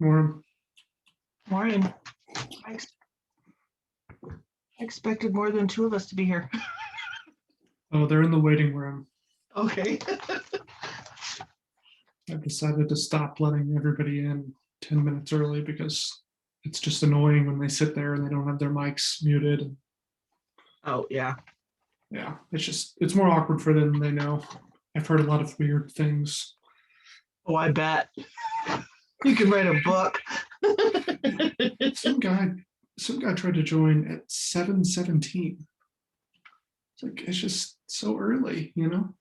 Morning. Morning. I expected more than two of us to be here. Oh, they're in the waiting room. Okay. I've decided to stop letting everybody in 10 minutes early because it's just annoying when they sit there and they don't have their mics muted. Oh, yeah. Yeah, it's more awkward for them than they know. I've heard a lot of weird things. Oh, I bet. You could write a book. Some guy tried to join at 7:17. It's like, it's just so early, you know?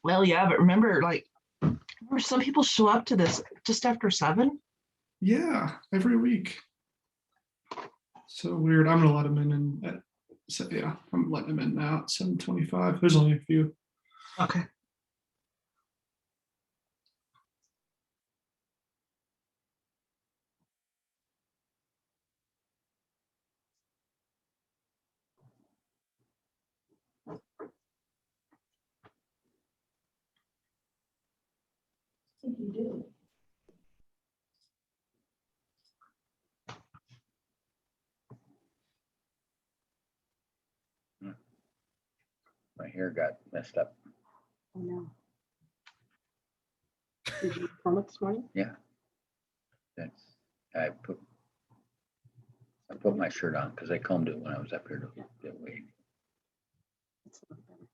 Well, yeah, but remember some people show up to this just after 7. Yeah, every week. So weird. I'm gonna let them in so yeah, I'm letting them in now at 7:25. There's only a few. Okay. I think you do. My hair got messed up. Oh no. Did you perform it this morning? Yeah. I put I put my shirt on because I combed it when I was up here to get weighed. It's a little better.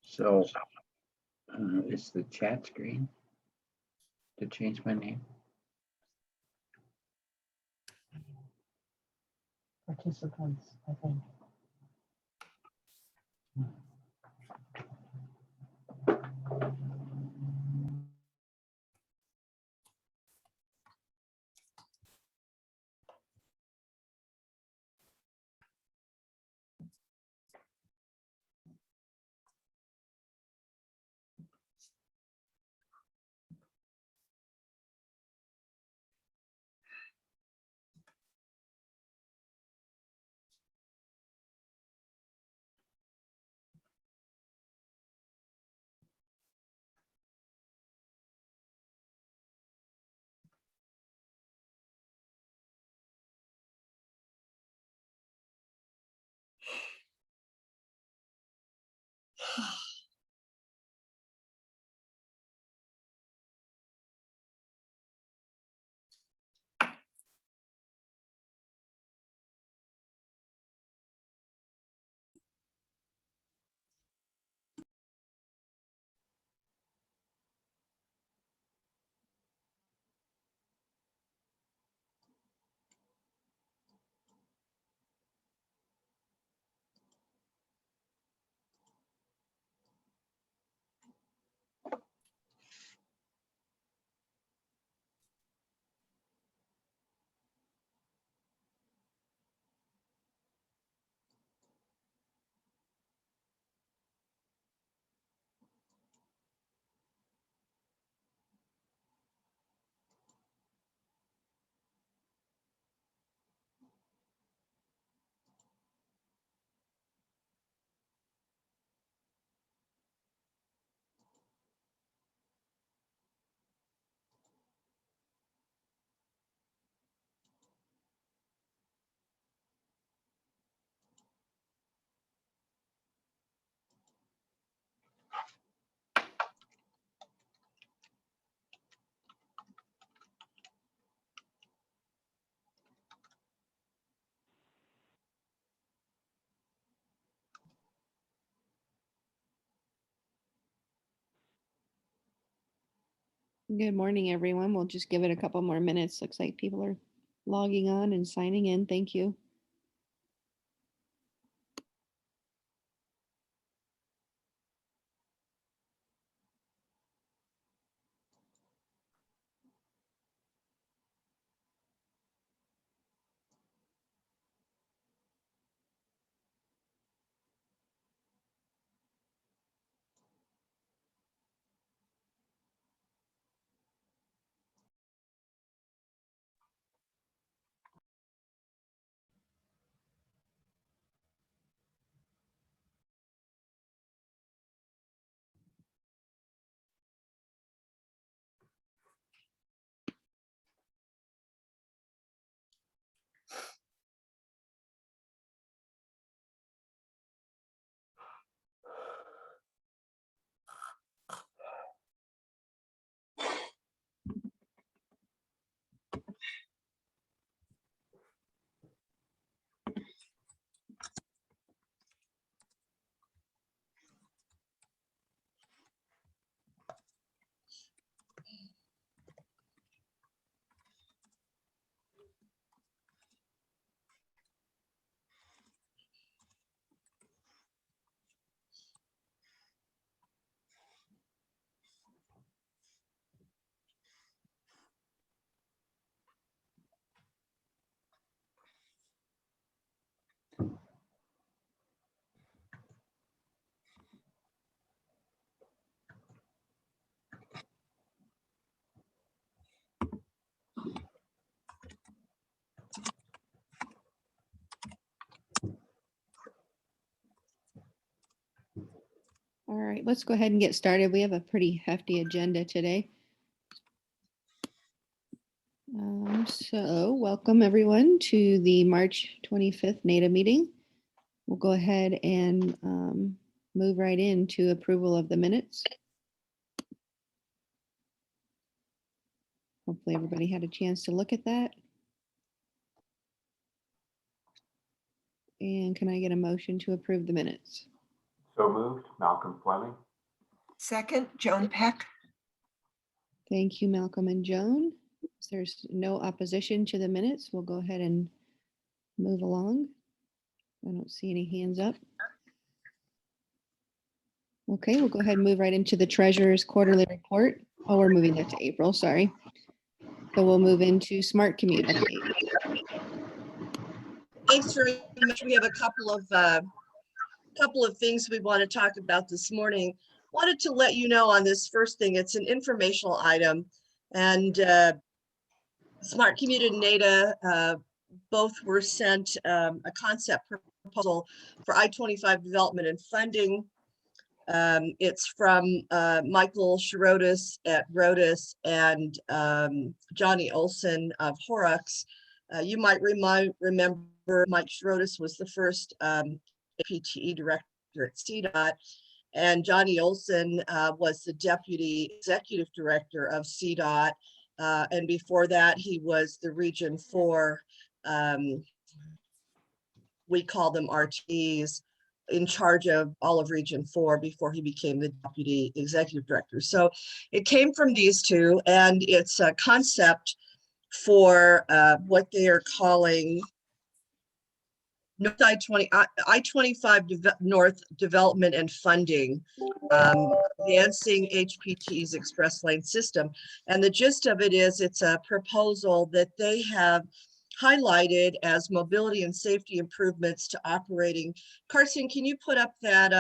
So is the chat screen to change my name? Participants, I think. Good morning, everyone. We'll just give it a couple more minutes. Looks like people are logging on and signing in. Thank you. All right, let's go ahead and get started. We have a pretty hefty agenda today. So welcome everyone to the March 25th NATA meeting. We'll go ahead and move right into approval of the minutes. Hopefully everybody had a chance to look at that. And can I get a motion to approve the minutes? So moved, Malcolm Fleming. Second, Joan Peck. Thank you, Malcolm and Joan. If there's no opposition to the minutes, we'll go ahead and move along. I don't see any hands up. Okay, we'll go ahead and move right into the treasurer's quarterly report. Oh, we're moving that to April, sorry. So we'll move into smart commute update. Thanks very much. We have a couple of things we want to talk about this morning. Wanted to let you know on this first thing, it's an informational item, and Smart Commute and NATA both were sent a concept proposal for I-25 development and funding. It's from Michael Shirotis at Rotis and Johnny Olson of Horrocks. You might remember Mike Shirotis was the first APTE director at CDOT, and Johnny Olson was the deputy executive director of CDOT. And before that, he was the Region 4, we call them RTs, in charge of all of Region 4 before he became the deputy executive director. So it came from these two, and it's a concept for what they are calling North I-25 North Development and Funding, advancing HPT's express lane system. And the gist of it is it's a proposal that they have highlighted as mobility and safety improvements to operating. Carson, can you put up that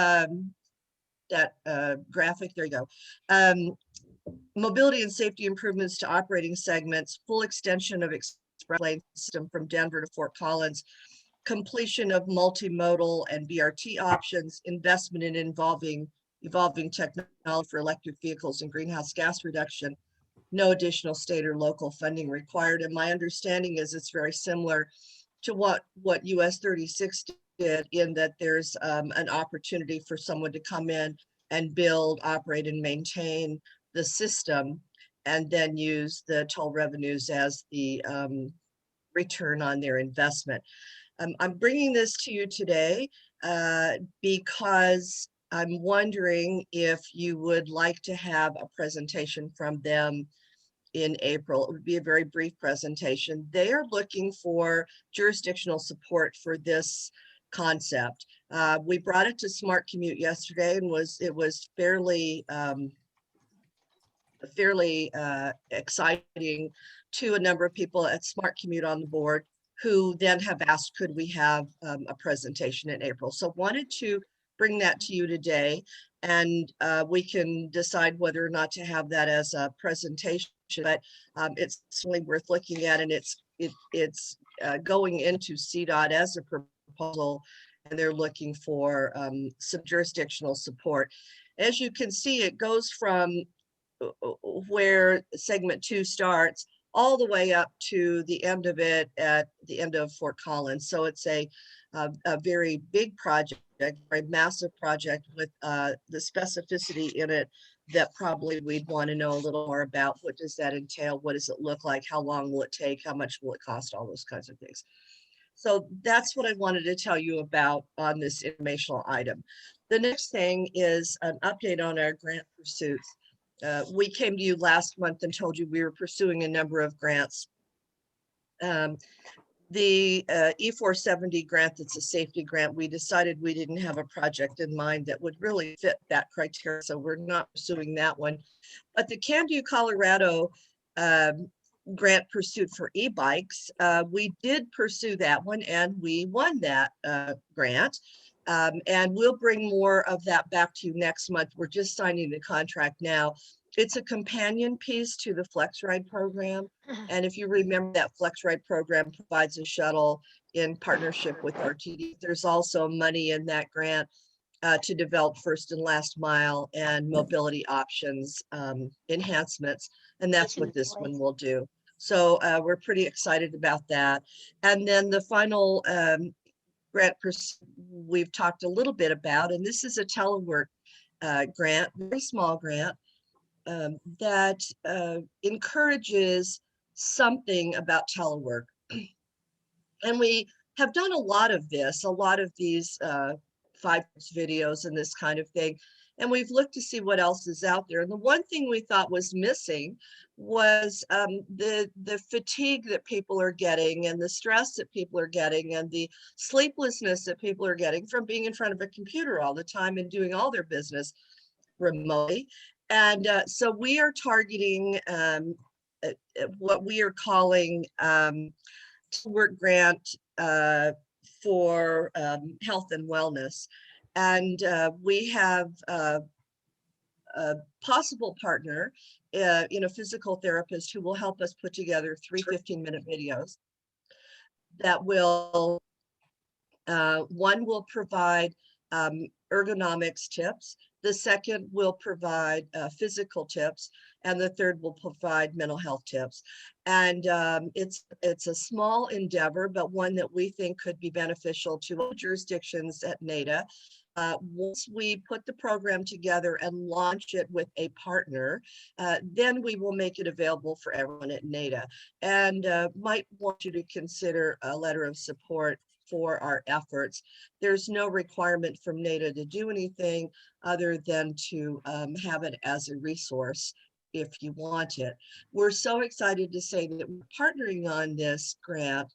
graphic? There you go. Mobility and safety improvements to operating segments, full extension of express lane system from Denver to Fort Collins, completion of multimodal and BRT options, investment in evolving technology for electric vehicles and greenhouse gas reduction, no additional state or local funding required. And my understanding is it's very similar to what US 36 did, in that there's an opportunity for someone to come in and build, operate, and maintain the system, and then use the toll revenues as the return on their investment. I'm bringing this to you today because I'm wondering if you would like to have a presentation from them in April. It would be a very brief presentation. They are looking for jurisdictional support for this concept. We brought it to Smart Commute yesterday, and it was fairly exciting to a number of people at Smart Commute on the board, who then have asked, could we have a presentation in April? So wanted to bring that to you today, and we can decide whether or not to have that as a presentation, but it's certainly worth looking at, and it's going into CDOT as a proposal, and they're looking for some jurisdictional support. As you can see, it goes from where segment 2 starts all the way up to the end of it at the end of Fort Collins. So it's a very big project, very massive project with the specificity in it that probably we'd want to know a little more about. What does that entail? What does it look like? How long will it take? How much will it cost? All those kinds of things. So that's what I wanted to tell you about on this informational item. The next thing is an update on our grant pursuits. We came to you last month and told you we were pursuing a number of grants. The E470 grant, that's a safety grant, we decided we didn't have a project in mind that would really fit that criteria, so we're not pursuing that one. But the Can Do Colorado grant pursuit for e-bikes, we did pursue that one, and we won that grant. And we'll bring more of that back to you next month. We're just signing the contract now. It's a companion piece to the FlexRide program. And if you remember, that FlexRide program provides a shuttle in partnership with RTD. There's also money in that grant to develop first and last mile and mobility options enhancements. And that's what this one will do. So we're pretty excited about that. And then the final grant we've talked a little bit about, and this is a telework grant, very small grant that encourages something about telework. And we have done a lot of this, a lot of these 5 videos and this kind of thing. And we've looked to see what else is out there. And the one thing we thought was missing was the fatigue that people are getting and the stress that people are getting and the sleeplessness that people are getting from being in front of a computer all the time and doing all their business remotely. And so we are targeting what we are calling Telework Grant for health and wellness. And we have a possible partner in a physical therapist who will help us put together 3 15-minute videos that will, one will provide ergonomics tips, the second will provide physical tips, and the third will provide mental health tips. And it's a small endeavor, but one that we think could be beneficial to all jurisdictions at NATA. Once we put the program together and launch it with a partner, then we will make it available for everyone at NATA. And might want you to consider a letter of support for our efforts. There's no requirement from NATA to do anything other than to have it as a resource if you want it. We're so excited to say that we're partnering on this grant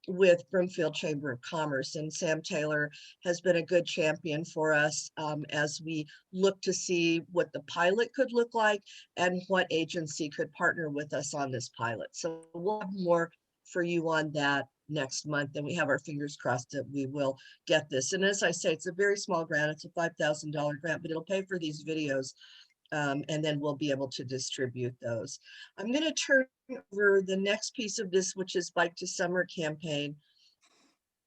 with Broomfield Chamber of Commerce, and Sam Taylor has been a good champion for us as we look to see what the pilot could look like and what agency could partner with us on this pilot. So we'll have more for you on that next month, and we have our fingers crossed that we will get this. And as I say, it's a very small grant. It's a $5,000 grant, but it'll pay for these videos. And then we'll be able to distribute those. I'm going to turn over the next piece of this, which is Bike to Summer campaign.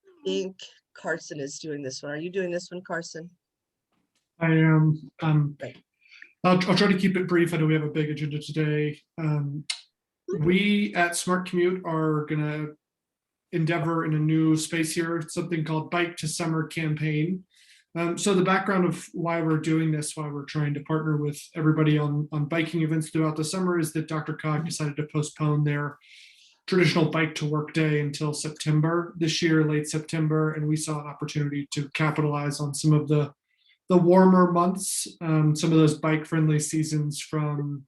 I think Carson is doing this one. Are you doing this one, Carson? I am. Great. I'll try to keep it brief. I know we have a big agenda today. We at Smart Commute are going to endeavor in a new space here, something called Bike to Summer campaign. So the background of why we're doing this, why we're trying to partner with everybody on biking events throughout the summer, is that DRCOG decided to postpone their traditional bike to work day until September this year, late September, and we saw an opportunity to capitalize on some of the warmer months, some of those bike friendly seasons from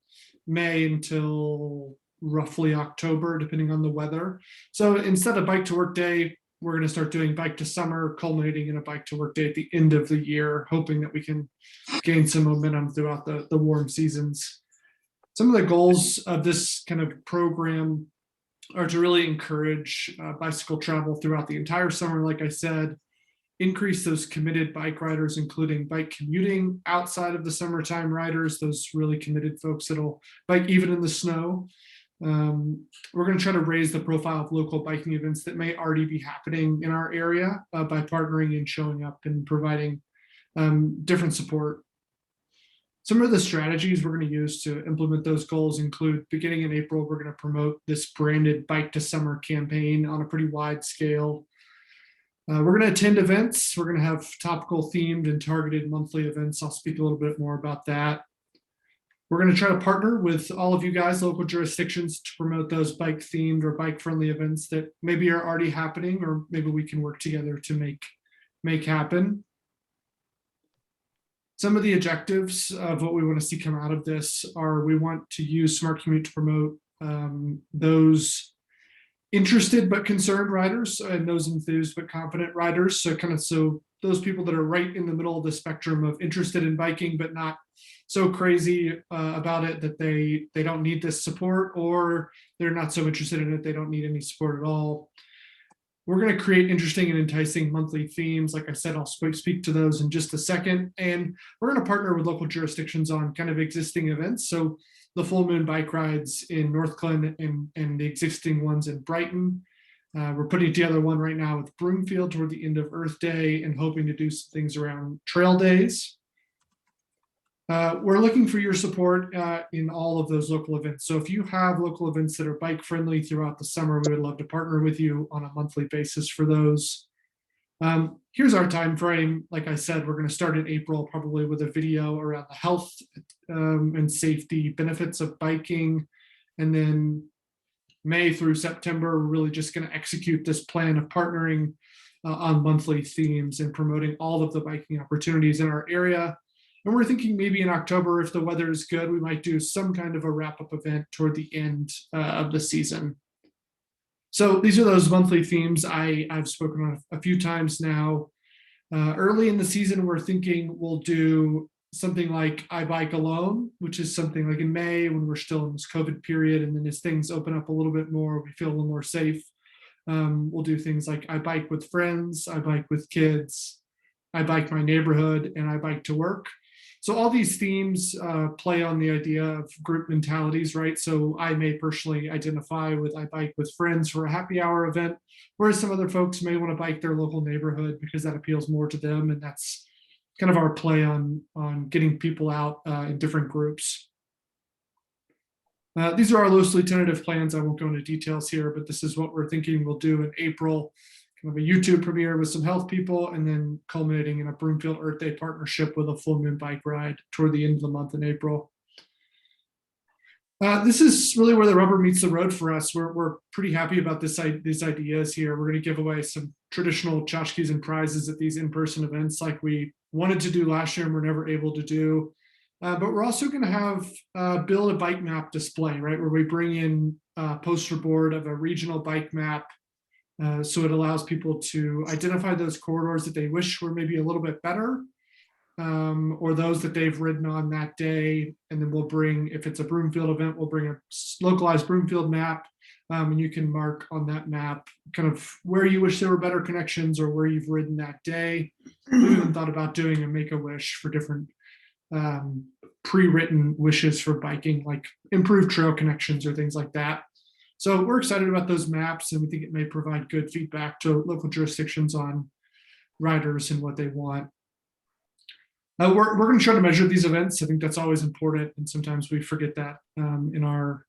May until roughly October, depending on the weather. So instead of bike to work day, we're going to start doing bike to summer, culminating in a bike to work day at the end of the year, hoping that we can gain some momentum throughout the warm seasons. Some of the goals of this kind of program are to really encourage bicycle travel throughout the entire summer. Like I said, increase those committed bike riders, including bike commuting outside of the summertime riders, those really committed folks that'll bike even in the snow. We're going to try to raise the profile of local biking events that may already be happening in our area by partnering and showing up and providing different support. Some of the strategies we're going to use to implement those goals include, beginning in April, we're going to promote this branded Bike to Summer campaign on a pretty wide scale. We're going to attend events. We're going to have topical themed and targeted monthly events. I'll speak a little bit more about that. We're going to try to partner with all of you guys, local jurisdictions, to promote those bike themed or bike friendly events that maybe are already happening, or maybe we can work together to make happen. Some of the objectives of what we want to see come out of this are, we want to use Smart Commute to promote those interested but concerned riders and those enthused but confident riders. So those people that are right in the middle of the spectrum of interested in biking but not so crazy about it that they don't need this support, or they're not so interested in it they don't need any support at all. We're going to create interesting and enticing monthly themes. Like I said, I'll speak to those in just a second. And we're going to partner with local jurisdictions on kind of existing events. So the Full Moon bike rides in North Glen and the existing ones in Brighton. We're putting together one right now with Broomfield toward the end of Earth Day and hoping to do some things around trail days. We're looking for your support in all of those local events. So if you have local events that are bike friendly throughout the summer, we would love to partner with you on a monthly basis for those. Here's our time frame. Like I said, we're going to start in April, probably with a video around the health and safety benefits of biking. And then May through September, we're really just going to execute this plan of partnering on monthly themes and promoting all of the biking opportunities in our area. And we're thinking maybe in October, if the weather is good, we might do some kind of a wrap-up event toward the end of the season. So these are those monthly themes I've spoken on a few times now. Early in the season, we're thinking we'll do something like I Bike Alone, which is something like in May when we're still in this COVID period. And then as things open up a little bit more, we feel a little more safe. We'll do things like I Bike with Friends, I Bike with Kids, I Bike My Neighborhood, and I Bike to Work. So all these themes play on the idea of group mentalities, right? So I may personally identify with I Bike with Friends for a happy hour event, whereas some other folks may want to bike their local neighborhood because that appeals more to them. And that's kind of our play on getting people out in different groups. These are our loosely tentative plans. I won't go into details here, but this is what we're thinking we'll do in April. Kind of a YouTube premiere with some health people, and then culminating in a Broomfield Earth Day partnership with a full moon bike ride toward the end of the month in April. This is really where the rubber meets the road for us. We're pretty happy about these ideas here. We're going to give away some traditional tchotchkes and prizes at these in-person events like we wanted to do last year and we're never able to do. But we're also going to have build a bike map display, right, where we bring in a poster board of a regional bike map. So it allows people to identify those corridors that they wish were maybe a little bit better, or those that they've ridden on that day. And then we'll bring, if it's a Broomfield event, we'll bring a localized Broomfield map, and you can mark on that map kind of where you wish there were better connections or where you've ridden that day. We've even thought about doing a Make-A-Wish for different pre-written wishes for biking, like improved trail connections or things like that. So we're excited about those maps, and we think it may provide good feedback to local jurisdictions on riders and what they want. We're going to try to measure these events. I think that's always important, and sometimes we forget that in our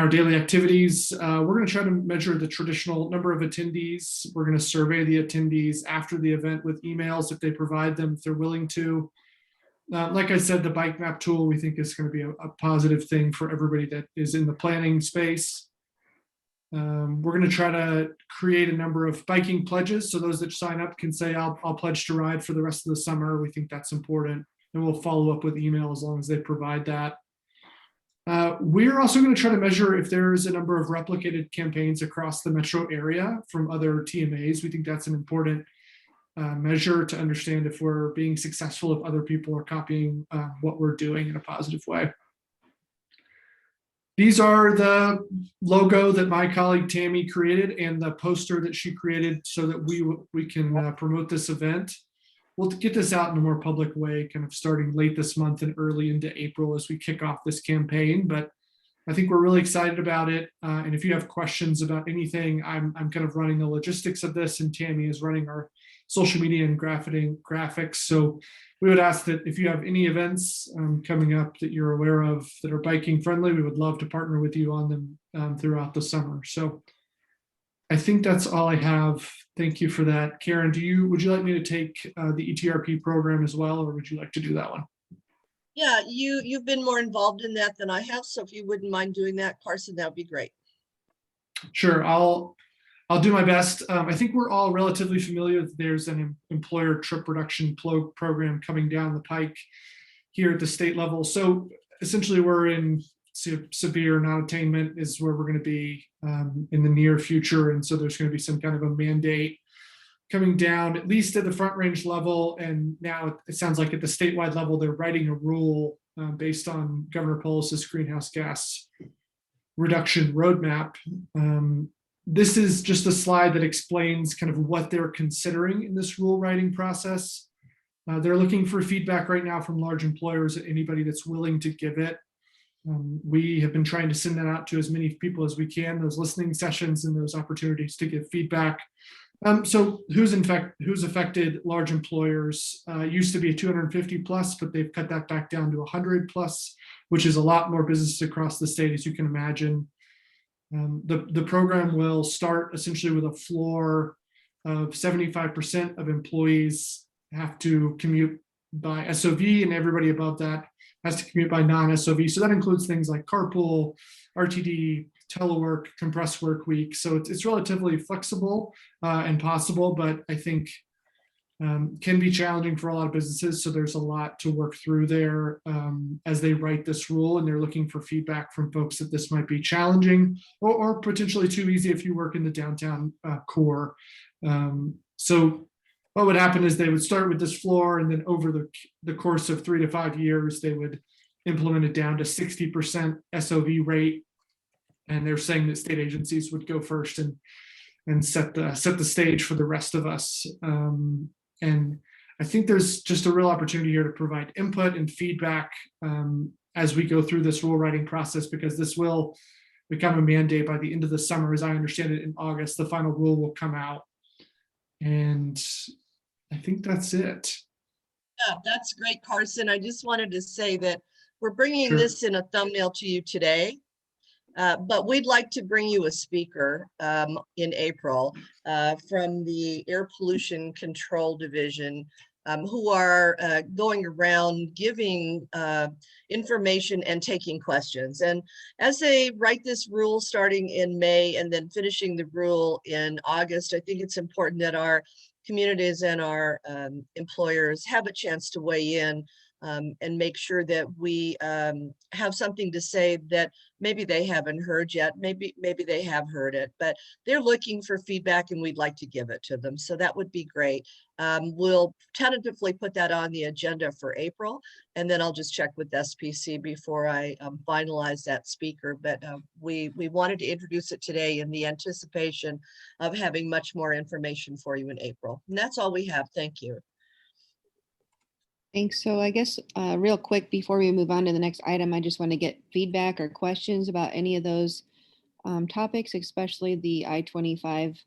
daily activities. We're going to try to measure the traditional number of attendees. We're going to survey the attendees after the event with emails if they provide them, if they're willing to. Like I said, the bike map tool we think is going to be a positive thing for everybody that is in the planning space. We're going to try to create a number of biking pledges. So those that sign up can say, I'll pledge to ride for the rest of the summer. We think that's important. And we'll follow up with email as long as they provide that. We're also going to try to measure if there's a number of replicated campaigns across the metro area from other TMAs. We think that's an important measure to understand if we're being successful, if other people are copying what we're doing in a positive way. These are the logo that my colleague Tammy created and the poster that she created so that we can promote this event. We'll get this out in a more public way, kind of starting late this month and early into April as we kick off this campaign. But I think we're really excited about it. And if you have questions about anything, I'm kind of running the logistics of this, and Tammy is running our social media and graphics. So we would ask that if you have any events coming up that you're aware of that are biking friendly, we would love to partner with you on them throughout the summer. So I think that's all I have. Thank you for that. Karen, would you like me to take the ETRP program as well, or would you like to do that one? Yeah, you've been more involved in that than I have. So if you wouldn't mind doing that, Carson, that'd be great. Sure, I'll do my best. I think we're all relatively familiar that there's an employer trip reduction program coming down the pike here at the state level. So essentially we're in severe non-attainment is where we're going to be in the near future. And so there's going to be some kind of a mandate coming down, at least at the Front Range level. And now it sounds like at the statewide level, they're writing a rule based on Governor Polis's greenhouse gas reduction roadmap. This is just a slide that explains kind of what they're considering in this rule writing process. They're looking for feedback right now from large employers, anybody that's willing to give it. We have been trying to send that out to as many people as we can, those listening sessions and those opportunities to give feedback. So who's affected? Large employers. Used to be a 250 plus, but they've cut that back down to 100 plus, which is a lot more businesses across the state, as you can imagine. The program will start essentially with a floor of 75% of employees have to commute by SOV, and everybody above that has to commute by non-SOV. So that includes things like carpool, RTD, telework, compressed work week. So it's relatively flexible and possible, but I think can be challenging for a lot of businesses. So there's a lot to work through there as they write this rule, and they're looking for feedback from folks that this might be challenging or potentially too easy if you work in the downtown core. So what would happen is they would start with this floor, and then over the course of 3 to 5 years, they would implement it down to 60% SOV rate. And they're saying that state agencies would go first and set the stage for the rest of us. And I think there's just a real opportunity here to provide input and feedback as we go through this rule writing process, because this will become a mandate by the end of the summer. As I understand it, in August, the final rule will come out. And I think that's it. Yeah, that's great, Carson. I just wanted to say that we're bringing Sure. this in a thumbnail to you today. But we'd like to bring you a speaker in April from the Air Pollution Control Division, who are going around giving information and taking questions. And as they write this rule starting in May and then finishing the rule in August, I think it's important that our communities and our employers have a chance to weigh in and make sure that we have something to say that maybe they haven't heard yet, maybe they have heard it, but they're looking for feedback and we'd like to give it to them. So that would be great. We'll tentatively put that on the agenda for April, and then I'll just check with SPC before I finalize that speaker. But we wanted to introduce it today in the anticipation of having much more information for you in April. And that's all we have. Thank you. Thanks. So I guess real quick before we move on to the next item, I just want to get feedback or questions about any of those topics, especially the I-25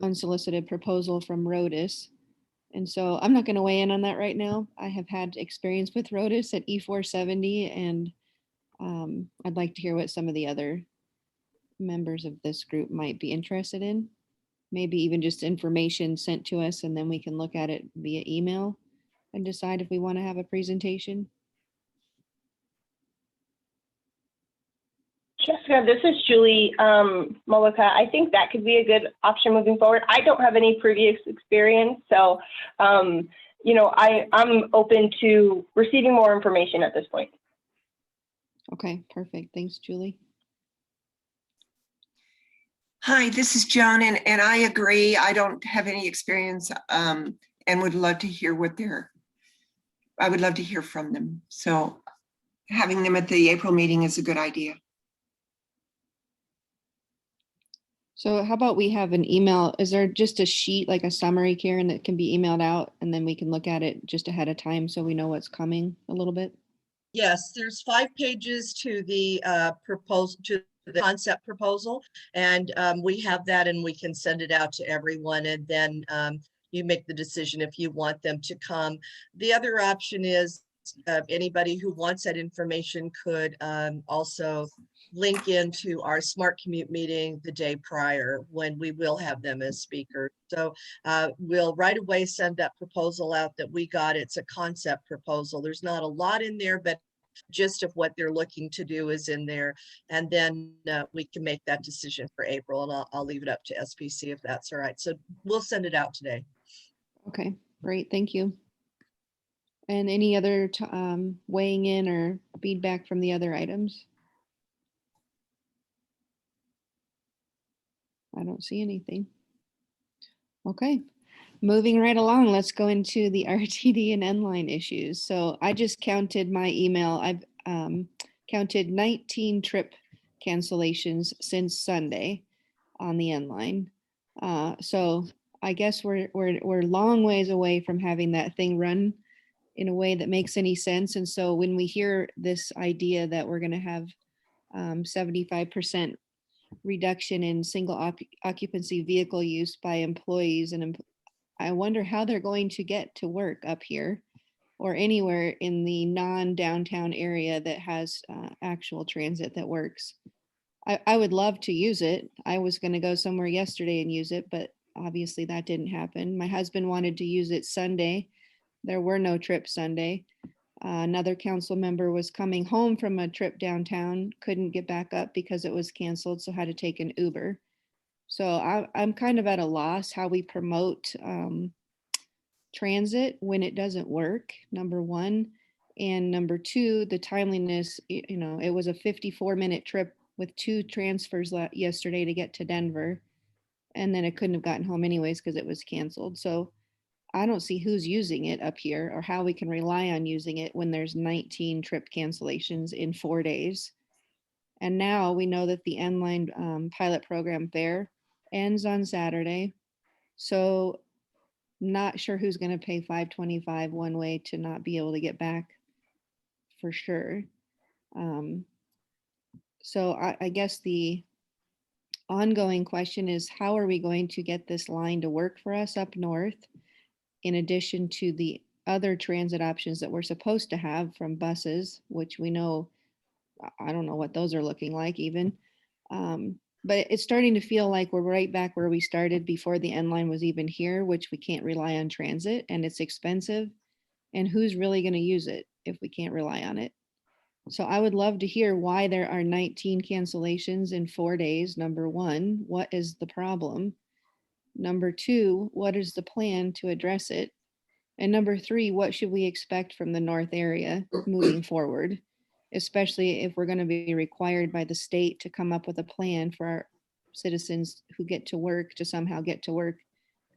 unsolicited proposal from Rotus. And so I'm not going to weigh in on that right now. I have had experience with Rotus at E470, and I'd like to hear what some of the other members of this group might be interested in. Maybe even just information sent to us, and then we can look at it via email and decide if we want to have a presentation. Jessica, this is Julie Mollica. I think that could be a good option moving forward. I don't have any previous experience, so you know, I'm open to receiving more information at this point. Okay, perfect. Thanks, Julie. Hi, this is Joan, and I agree. I don't have any experience and would love to hear I would love to hear from them. So having them at the April meeting is a good idea. So how about we have an email? Is there just a sheet, like a summary, Karen, that can be emailed out, and then we can look at it just ahead of time so we know what's coming a little bit? Yes, there's 5 pages to the proposal, to the concept proposal, and we have that, and we can send it out to everyone, and then you make the decision if you want them to come. The other option is anybody who wants that information could also link into our Smart Commute meeting the day prior, when we will have them as speakers. So we'll right away send that proposal out that we got. It's a concept proposal. There's not a lot in there, but gist of what they're looking to do is in there. And then we can make that decision for April, and I'll leave it up to SPC if that's all right. So we'll send it out today. Okay, great. Thank you. And any other weighing in or feedback from the other items? I don't see anything. Okay, moving right along, let's go into the RTD and N-line issues. So I just counted my email. I've counted 19 trip cancellations since Sunday on the N-line. So I guess we're long ways away from having that thing run in a way that makes any sense. And so when we hear this idea that we're going to have 75% reduction in single occupancy vehicle use by employees, and I wonder how they're going to get to work up here or anywhere in the non-downtown area that has actual transit that works. I would love to use it. I was going to go somewhere yesterday and use it, but obviously that didn't happen. My husband wanted to use it Sunday. There were no trips Sunday. Another council member was coming home from a trip downtown, couldn't get back up because it was canceled, so had to take an Uber. So I'm kind of at a loss how we promote transit when it doesn't work, number one. And number two, the timeliness, you know, it was a 54-minute trip with 2 transfers yesterday to get to Denver. And then I couldn't have gotten home anyways because it was canceled. So I don't see who's using it up here or how we can rely on using it when there's 19 trip cancellations in 4 days. And now we know that the N-Line pilot program there ends on Saturday. So not sure who's going to pay $5.25 one way to not be able to get back for sure. So I guess the ongoing question is, how are we going to get this line to work for us up north, in addition to the other transit options that we're supposed to have from buses, which we know, I don't know what those are looking like even. But it's starting to feel like we're right back where we started before the N-Line was even here, which we can't rely on transit and it's expensive. And who's really going to use it if we can't rely on it? So I would love to hear why there are 19 cancellations in 4 days. Number one, what is the problem? Number two, what is the plan to address it? And number three, what should we expect from the North area moving forward? Especially if we're going to be required by the state to come up with a plan for our citizens who get to work to somehow get to work,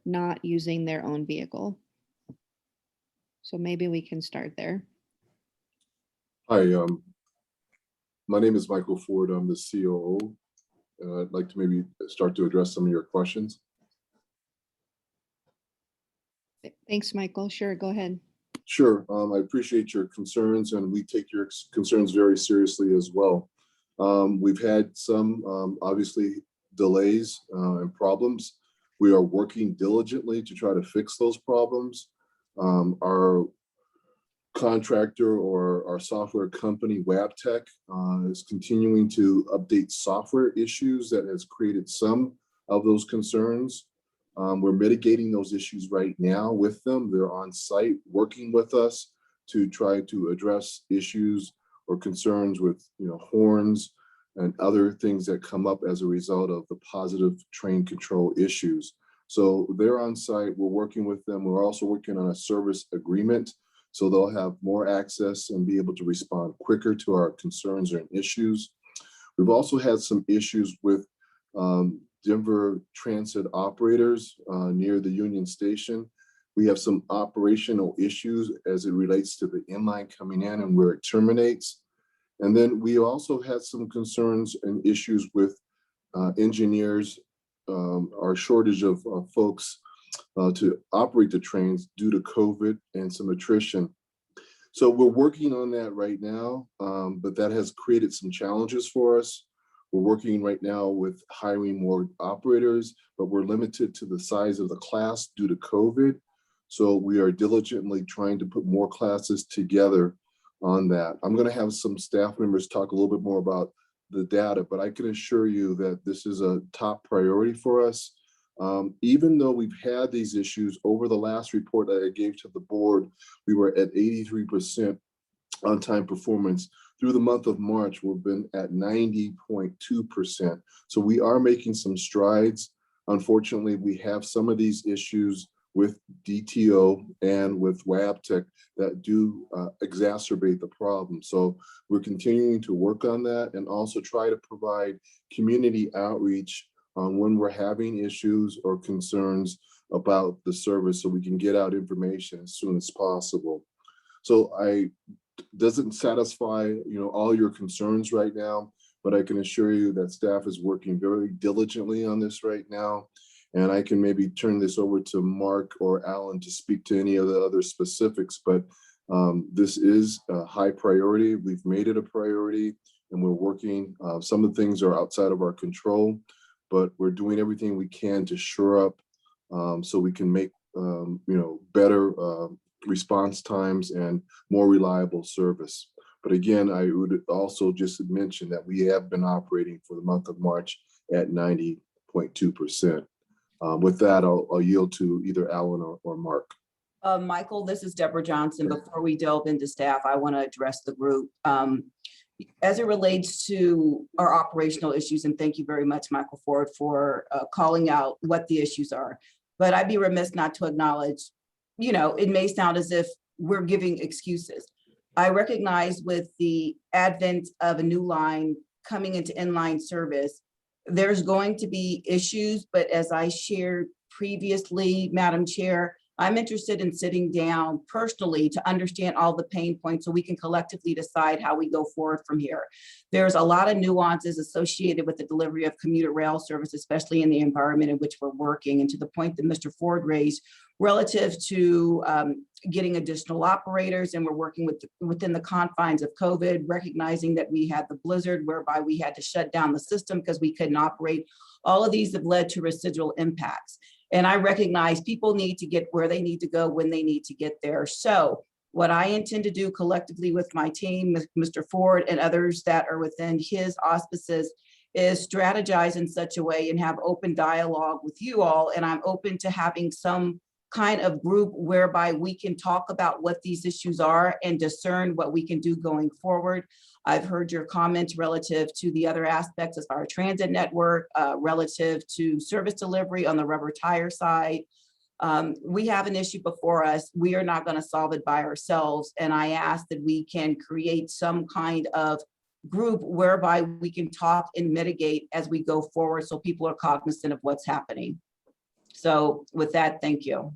not using their own vehicle. So maybe we can start there. Hi, my name is Michael Ford. I'm the COO. I'd like to maybe start to address some of your questions. Thanks, Michael. Sure, go ahead. Sure. I appreciate your concerns, and we take your concerns very seriously as well. We've had some, obviously, delays and problems. We are working diligently to try to fix those problems. Our contractor or our software company, Wabtec, is continuing to update software issues that has created some of those concerns. We're mitigating those issues right now with them. They're on site working with us to try to address issues or concerns with, horns and other things that come up as a result of the positive train control issues. So they're on site, we're working with them. We're also working on a service agreement, so they'll have more access and be able to respond quicker to our concerns and issues. We've also had some issues with Denver transit operators near the Union Station. We have some operational issues as it relates to the inline coming in and where it terminates. And then we also had some concerns and issues with engineers, our shortage of folks to operate the trains due to COVID and some attrition. So we're working on that right now, but that has created some challenges for us. We're working right now with hiring more operators, but we're limited to the size of the class due to COVID. So we are diligently trying to put more classes together on that. I'm going to have some staff members talk a little bit more about the data, but I can assure you that this is a top priority for us. Even though we've had these issues over the last report that I gave to the board, we were at 83% on-time performance. Through the month of March, we've been at 90.2%. So we are making some strides. Unfortunately, we have some of these issues with DTO and with Wabtec that do exacerbate the problem. So we're continuing to work on that and also try to provide community outreach on when we're having issues or concerns about the service so we can get out information as soon as possible. So doesn't satisfy all your concerns right now, but I can assure you that staff is working very diligently on this right now. And I can maybe turn this over to Mark or Alan to speak to any of the other specifics, but This is a high priority. We've made it a priority and we're working. Some of the things are outside of our control, but we're doing everything we can to shore up so we can make better response times and more reliable service. But again, I would also just mention that we have been operating for the month of March at 90.2%. With that, I'll yield to either Alan or Mark. Michael, this is Deborah Johnson. Before we delve into staff, I want to address the group. As it relates to our operational issues, and thank you very much, Michael Ford, for calling out what the issues are. But I'd be remiss not to acknowledge, it may sound as if we're giving excuses. I recognize with the advent of a new line coming into inline service, there's going to be issues, but as I shared previously, Madam Chair, I'm interested in sitting down personally to understand all the pain points so we can collectively decide how we go forward from here. There's a lot of nuances associated with the delivery of commuter rail service, especially in the environment in which we're working. And to the point that Mr. Ford raised relative to getting additional operators, and we're working within the confines of COVID, recognizing that we had the blizzard whereby we had to shut down the system because we couldn't operate. All of these have led to residual impacts. And I recognize people need to get where they need to go when they need to get there. So what I intend to do collectively with my team, Mr. Ford and others that are within his auspices, is strategize in such a way and have open dialogue with you all. And I'm open to having some kind of group whereby we can talk about what these issues are and discern what we can do going forward. I've heard your comments relative to the other aspects of our transit network, relative to service delivery on the rubber tire side. We have an issue before us. We are not going to solve it by ourselves. And I ask that we can create some kind of group whereby we can talk and mitigate as we go forward so people are cognizant of what's happening. So with that, thank you.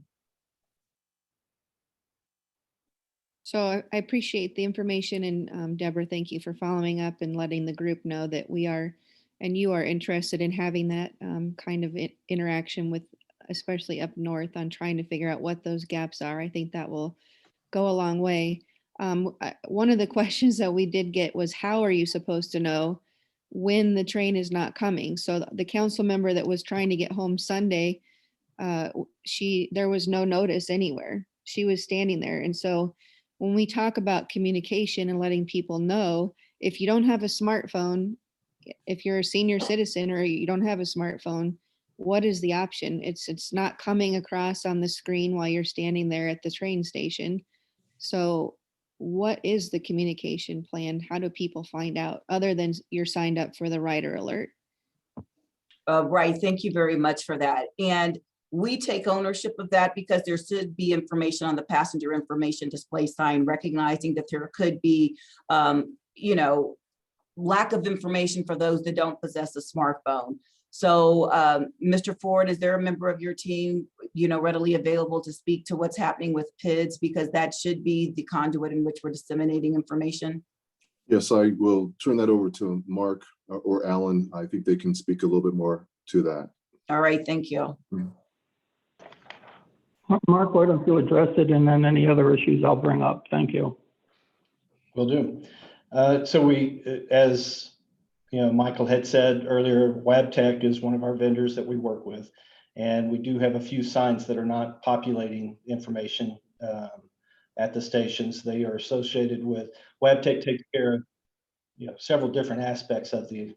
So I appreciate the information, and Deborah, thank you for following up and letting the group know that we are, and you are interested in having that kind of interaction with, especially up north, on trying to figure out what those gaps are. I think that will go a long way. One of the questions that we did get was, how are you supposed to know when the train is not coming? So the council member that was trying to get home Sunday, there was no notice anywhere. She was standing there. And so when we talk about communication and letting people know, if you don't have a smartphone, if you're a senior citizen or you don't have a smartphone, what is the option? It's not coming across on the screen while you're standing there at the train station. So what is the communication plan? How do people find out other than you're signed up for the rider alert? Right, thank you very much for that. And we take ownership of that because there should be information on the passenger information display sign, recognizing that there could be, lack of information for those that don't possess a smartphone. So, Mr. Ford, is there a member of your team, readily available to speak to what's happening with PIDs? Because that should be the conduit in which we're disseminating information. Yes, I will turn that over to Mark or Alan. I think they can speak a little bit more to that. All right, thank you. Mark, why don't you address it, and then any other issues I'll bring up. Thank you. Will do. So we, as Michael had said earlier, WabTech is one of our vendors that we work with, and we do have a few signs that are not populating information at the stations. They are associated with WabTech. Takes care of several different aspects of the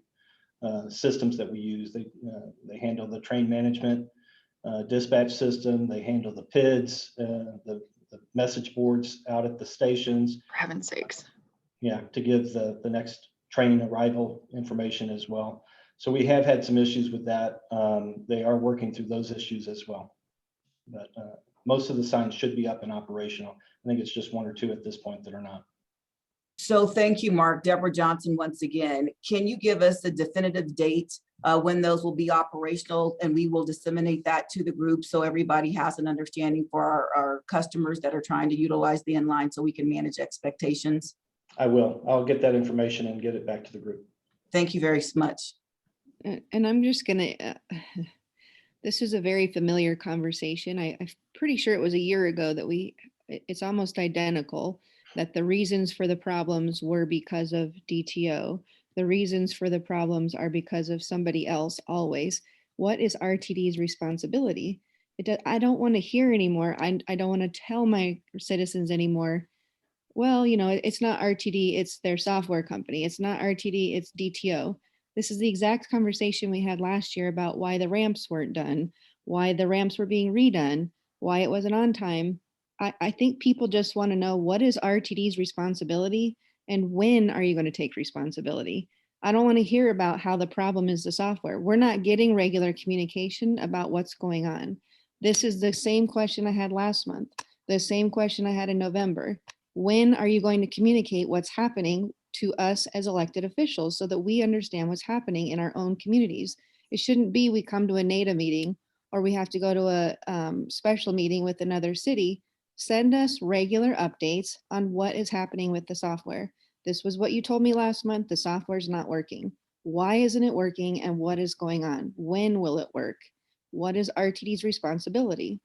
systems that we use. They handle the train management dispatch system. They handle the PIDs, the message boards out at the stations. For heaven's sakes. Yeah, to give the next train arrival information as well. So we have had some issues with that. They are working through those issues as well. But most of the signs should be up and operational. I think it's just one or two at this point that are not. So thank you, Mark. Deborah Johnson, once again, can you give us a definitive date when those will be operational, and we will disseminate that to the group so everybody has an understanding for our customers that are trying to utilize the inline so we can manage expectations? I will. I'll get that information and get it back to the group. Thank you very much. And I'm just gonna, this is a very familiar conversation. I'm pretty sure it was a year ago that we it's almost identical, that the reasons for the problems were because of DTO. The reasons for the problems are because of somebody else always. What is RTD's responsibility? I don't want to hear anymore. I don't want to tell my citizens anymore, well, it's not RTD, it's their software company. It's not RTD, it's DTO. This is the exact conversation we had last year about why the ramps weren't done, why the ramps were being redone, why it wasn't on time. I think people just want to know, what is RTD's responsibility and when are you going to take responsibility? I don't want to hear about how the problem is the software. We're not getting regular communication about what's going on. This is the same question I had last month, the same question I had in November. When are you going to communicate what's happening to us as elected officials so that we understand what's happening in our own communities? It shouldn't be we come to a NATA meeting or we have to go to a special meeting with another city. Send us regular updates on what is happening with the software. This was what you told me last month. The software is not working. Why isn't it working and what is going on? When will it work? What is RTD's responsibility?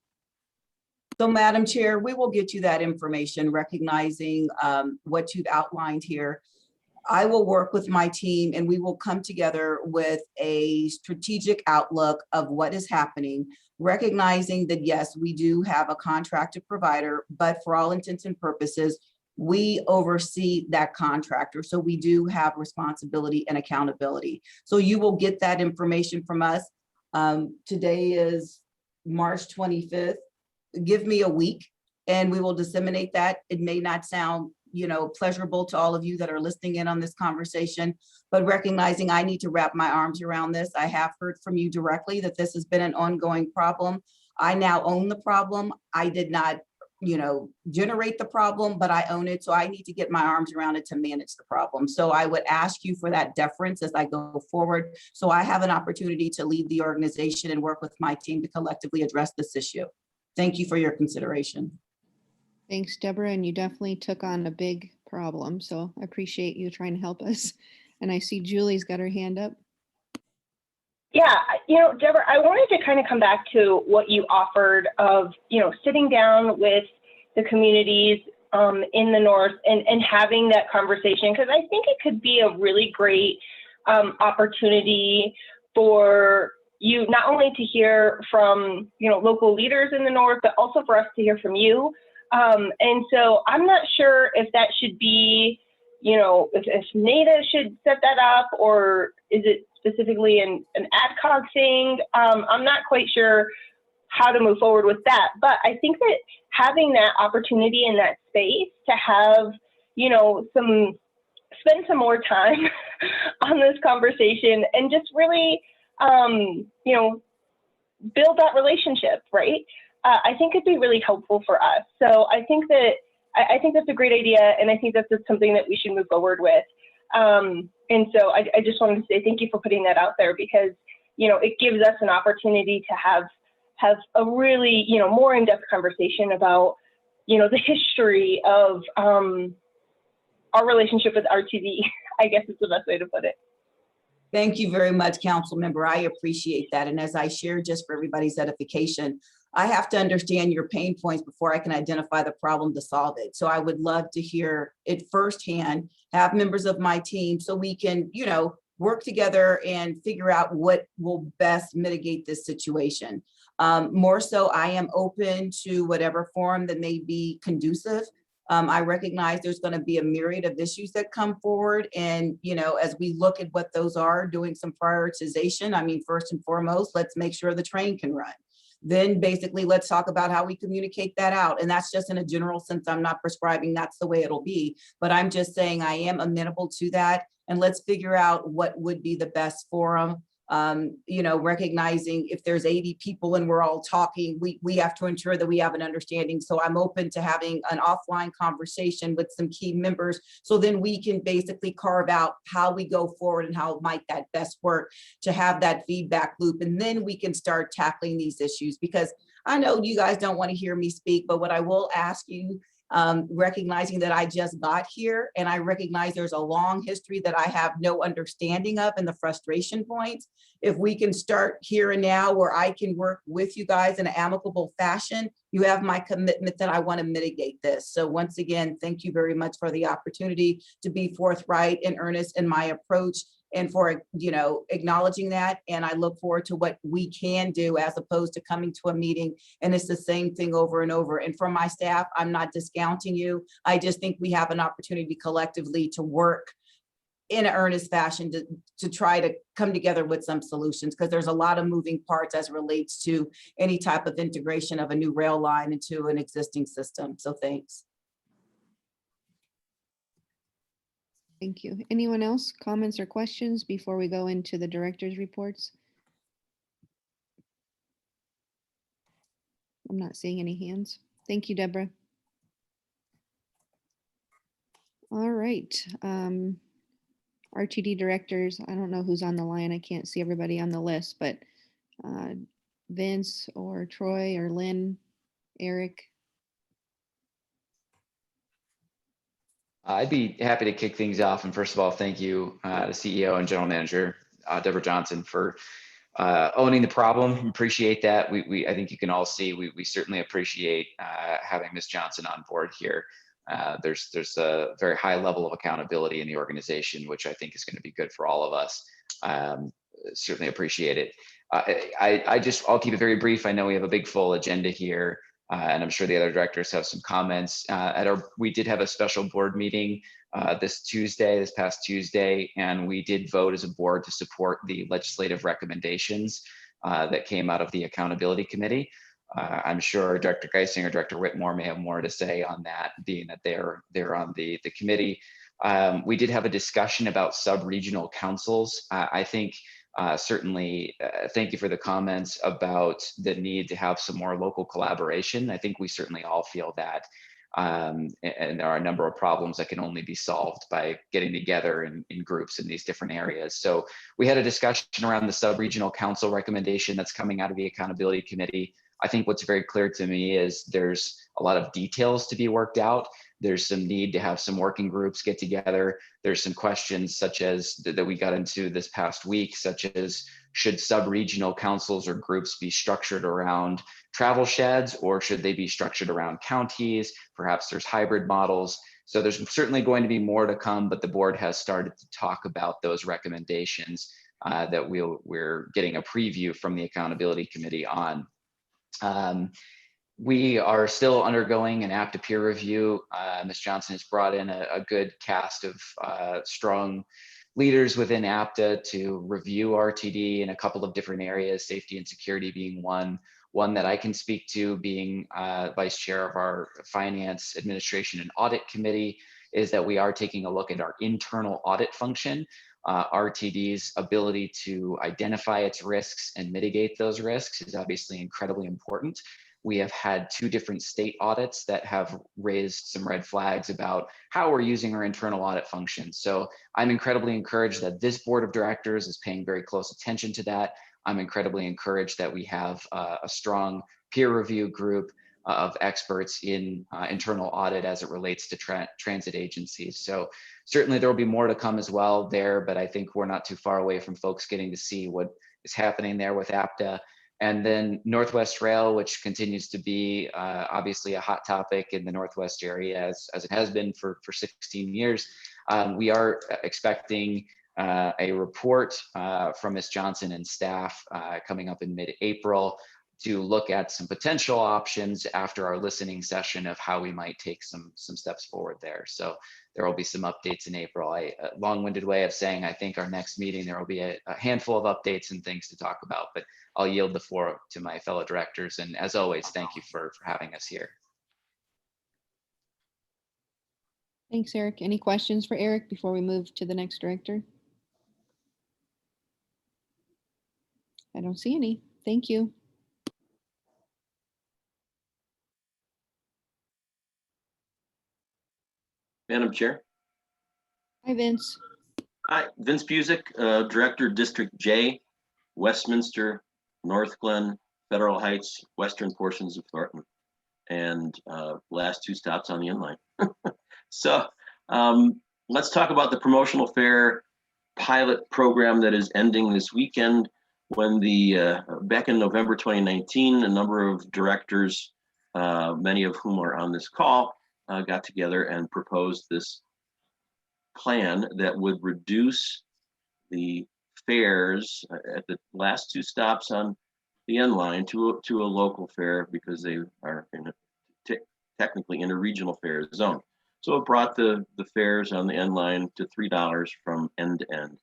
So Madam Chair, we will get you that information, recognizing what you've outlined here. I will work with my team and we will come together with a strategic outlook of what is happening, recognizing that yes, we do have a contracted provider, but for all intents and purposes, we oversee that contractor. So we do have responsibility and accountability. So you will get that information from us. Today is March 25th. Give me a week and we will disseminate that. It may not sound, pleasurable to all of you that are listening in on this conversation, but recognizing I need to wrap my arms around this. I have heard from you directly that this has been an ongoing problem. I now own the problem. I did not, generate the problem, but I own it. So I need to get my arms around it to manage the problem. So I would ask you for that deference as I go forward. So I have an opportunity to lead the organization and work with my team to collectively address this issue. Thank you for your consideration. Thanks, Deborah. And you definitely took on a big problem. So I appreciate you trying to help us. And I see Julie's got her hand up. Yeah, Deborah, I wanted to kind of come back to what you offered of, sitting down with the communities in the North and having that conversation, because I think it could be a really great opportunity for you not only to hear from, local leaders in the North, but also for us to hear from you. And so I'm not sure if that should be, if NATA should set that up, or is it specifically an AdCog thing? I'm not quite sure how to move forward with that, but I think that having that opportunity in that space to have, spend some more time on this conversation and just really, build that relationship, right? I think it'd be really helpful for us. So I think that's a great idea, and I think that's just something that we should move forward with. And so I just wanted to say thank you for putting that out there, because it gives us an opportunity to have a really more in-depth conversation about the history of our relationship with RTD. I guess is the best way to put it. Thank you very much, Council Member. I appreciate that. And as I share, just for everybody's edification, I have to understand your pain points before I can identify the problem to solve it. So I would love to hear it firsthand, have members of my team so we can, work together and figure out what will best mitigate this situation. More so, I am open to whatever forum that may be conducive. I recognize there's going to be a myriad of issues that come forward. And, as we look at what those are, doing some prioritization, first and foremost, let's make sure the train can run. Then basically, let's talk about how we communicate that out. And that's just in a general sense. I'm not prescribing that's the way it'll be, but I'm just saying I am amenable to that. And let's figure out what would be the best forum. Recognizing if there's 80 people and we're all talking, we have to ensure that we have an understanding. So I'm open to having an offline conversation with some key members. So then we can basically carve out how we go forward and how might that best work to have that feedback loop. And then we can start tackling these issues, because I know you guys don't want to hear me speak, but what I will ask you recognizing that I just got here and I recognize there's a long history that I have no understanding of and the frustration points. If we can start here and now where I can work with you guys in an amicable fashion, you have my commitment that I want to mitigate this. So once again, thank you very much for the opportunity to be forthright and earnest in my approach and for, you know, acknowledging that. And I look forward to what we can do as opposed to coming to a meeting and it's the same thing over and over. And for my staff, I'm not discounting you. I just think we have an opportunity collectively to work in an earnest fashion to try to come together with some solutions, because there's a lot of moving parts as it relates to any type of integration of a new rail line into an existing system. So thanks. Thank you. Anyone else, comments or questions before we go into the director's reports? I'm not seeing any hands. Thank you, Deborah. All right. RTD directors, I don't know who's on the line. I can't see everybody on the list, but Vince or Troy or Lynn, Eric. I'd be happy to kick things off. And first of all, thank you, the CEO and General Manager, Deborah Johnson, for owning the problem. Appreciate that. I think you can all see, we certainly appreciate having Ms. Johnson on board here. There's a very high level of accountability in the organization, which I think is going to be good for all of us. Certainly appreciate it. I'll keep it very brief. I know we have a big full agenda here. And I'm sure the other directors have some comments. We did have a special board meeting this past Tuesday, and we did vote as a board to support the legislative recommendations that came out of the Accountability Committee. I'm sure Director Geising or Director Whitmore may have more to say on that, being that they're on the committee. We did have a discussion about sub-regional councils. I think certainly, thank you for the comments about the need to have some more local collaboration. I think we certainly all feel that. And there are a number of problems that can only be solved by getting together in groups in these different areas. So we had a discussion around the sub-regional council recommendation that's coming out of the Accountability Committee. I think what's very clear to me is there's a lot of details to be worked out. There's some need to have some working groups get together. There's some questions such as that we got into this past week, such as should sub-regional councils or groups be structured around travel sheds, or should they be structured around counties? Perhaps there's hybrid models. So there's certainly going to be more to come, but the board has started to talk about those recommendations that we're getting a preview from the Accountability Committee on. We are still undergoing an APTA peer review. Ms. Johnson has brought in a good cast of strong leaders within APTA to review RTD in a couple of different areas, safety and security being one that I can speak to, being vice chair of our Finance, Administration, and Audit Committee, is that we are taking a look at our internal audit function. RTD's ability to identify its risks and mitigate those risks is obviously incredibly important. We have had 2 different state audits that have raised some red flags about how we're using our internal audit function. So I'm incredibly encouraged that this board of directors is paying very close attention to that. I'm incredibly encouraged that we have a strong peer review group of experts in internal audit as it relates to transit agencies. So certainly there will be more to come as well there, but I think we're not too far away from folks getting to see what is happening there with APTA. And then Northwest Rail, which continues to be obviously a hot topic in the Northwest area as it has been for 16 years. We are expecting a report from Ms. Johnson and staff coming up in mid-April to look at some potential options after our listening session of how we might take some steps forward there. So there will be some updates in April. A long-winded way of saying I think our next meeting there will be a handful of updates and things to talk about, but I'll yield the floor to my fellow directors. And as always, thank you for having us here. Thanks, Eric. Any questions for Eric before we move to the next director? I don't see any. Thank you. Madam Chair. Hi, Vince. Hi, Vince Busick, Director, District J, Westminster, North Glen, Federal Heights, western portions of Thornton. and last 2 stops on the inline. So let's talk about the promotional fair pilot program that is ending this weekend. When back in November 2019, a number of directors, many of whom are on this call, got together and proposed this plan that would reduce the fares at the last 2 stops on the N line to a local fare, because they are technically in a regional fare zone. So it brought the fares on the N line to $3 from end to end